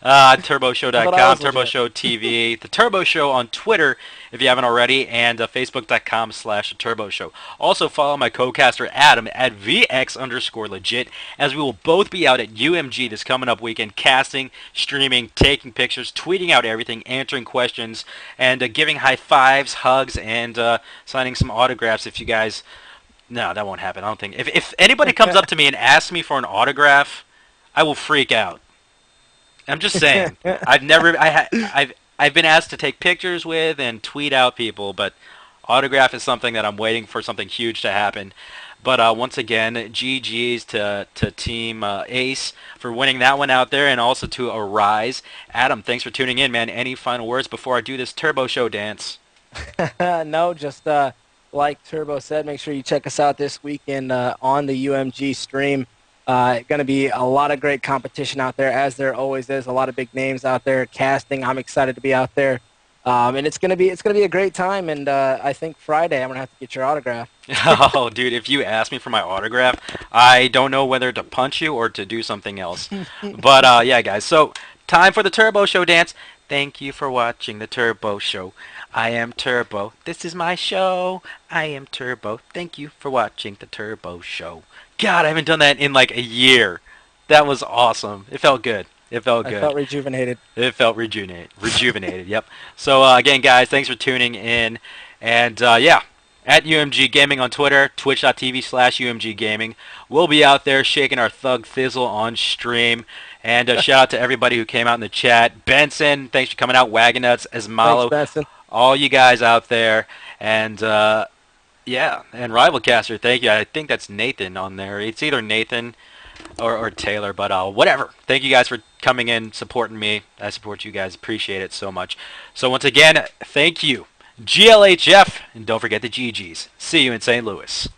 TurboShow.com, Turbo Show TV, The Turbo Show on Twitter if you haven't already, and Facebook.com/Turbo Show. Also follow my co-caster Adam at VX_legit, as we will both be out at UMG this coming up weekend, casting, streaming, taking pictures, tweeting out everything, answering questions, and giving high fives, hugs, and signing some autographs if you guys... No, that won't happen. I don't think. If anybody comes up to me and asks me for an autograph, I will freak out. I'm just saying. I've been asked to take pictures with and tweet out people, but autograph is something that I'm waiting for something huge to happen. But once again, GG's to Team Ace for winning that one out there, and also to aRize. Adam, thanks for tuning in, man. Any final words before I do this Turbo Show dance? No, just like Turbo said, make sure you check us out this weekend on the UMG stream. Going to be a lot of great competition out there, as there always is. A lot of big names out there casting. I'm excited to be out there, and it's gonna be a great time. And I think Friday I'm gonna have to get your autograph. Oh, dude, if you ask me for my autograph, I don't know whether to punch you or to do something else. But yeah, guys. So time for the Turbo Show dance. Thank you for watching the Turbo Show. I am Turbo. This is my show. I am Turbo. Thank you for watching the Turbo Show. God, I haven't done that in like a year. That was awesome. It felt good. It felt good. I felt rejuvenated. It felt rejuvenated. Yep. So again, guys, thanks for tuning in. And yeah, at UMG Gaming on Twitter, twitch.tv/UMG Gaming. We'll be out there shaking our thug thizzle on stream. And shout out to everybody who came out in the chat. Benson, thanks for coming out. Wagonuts, Esmalo, Thanks, Benson. all you guys out there. And yeah, and Rivalcaster, thank you. I think that's Nathan on there. It's either Nathan or Taylor, but whatever. Thank you guys for coming in, supporting me. I support you guys. Appreciate it so much. So once again, thank you. GLHF, and don't forget the GGs. See you in St. Louis.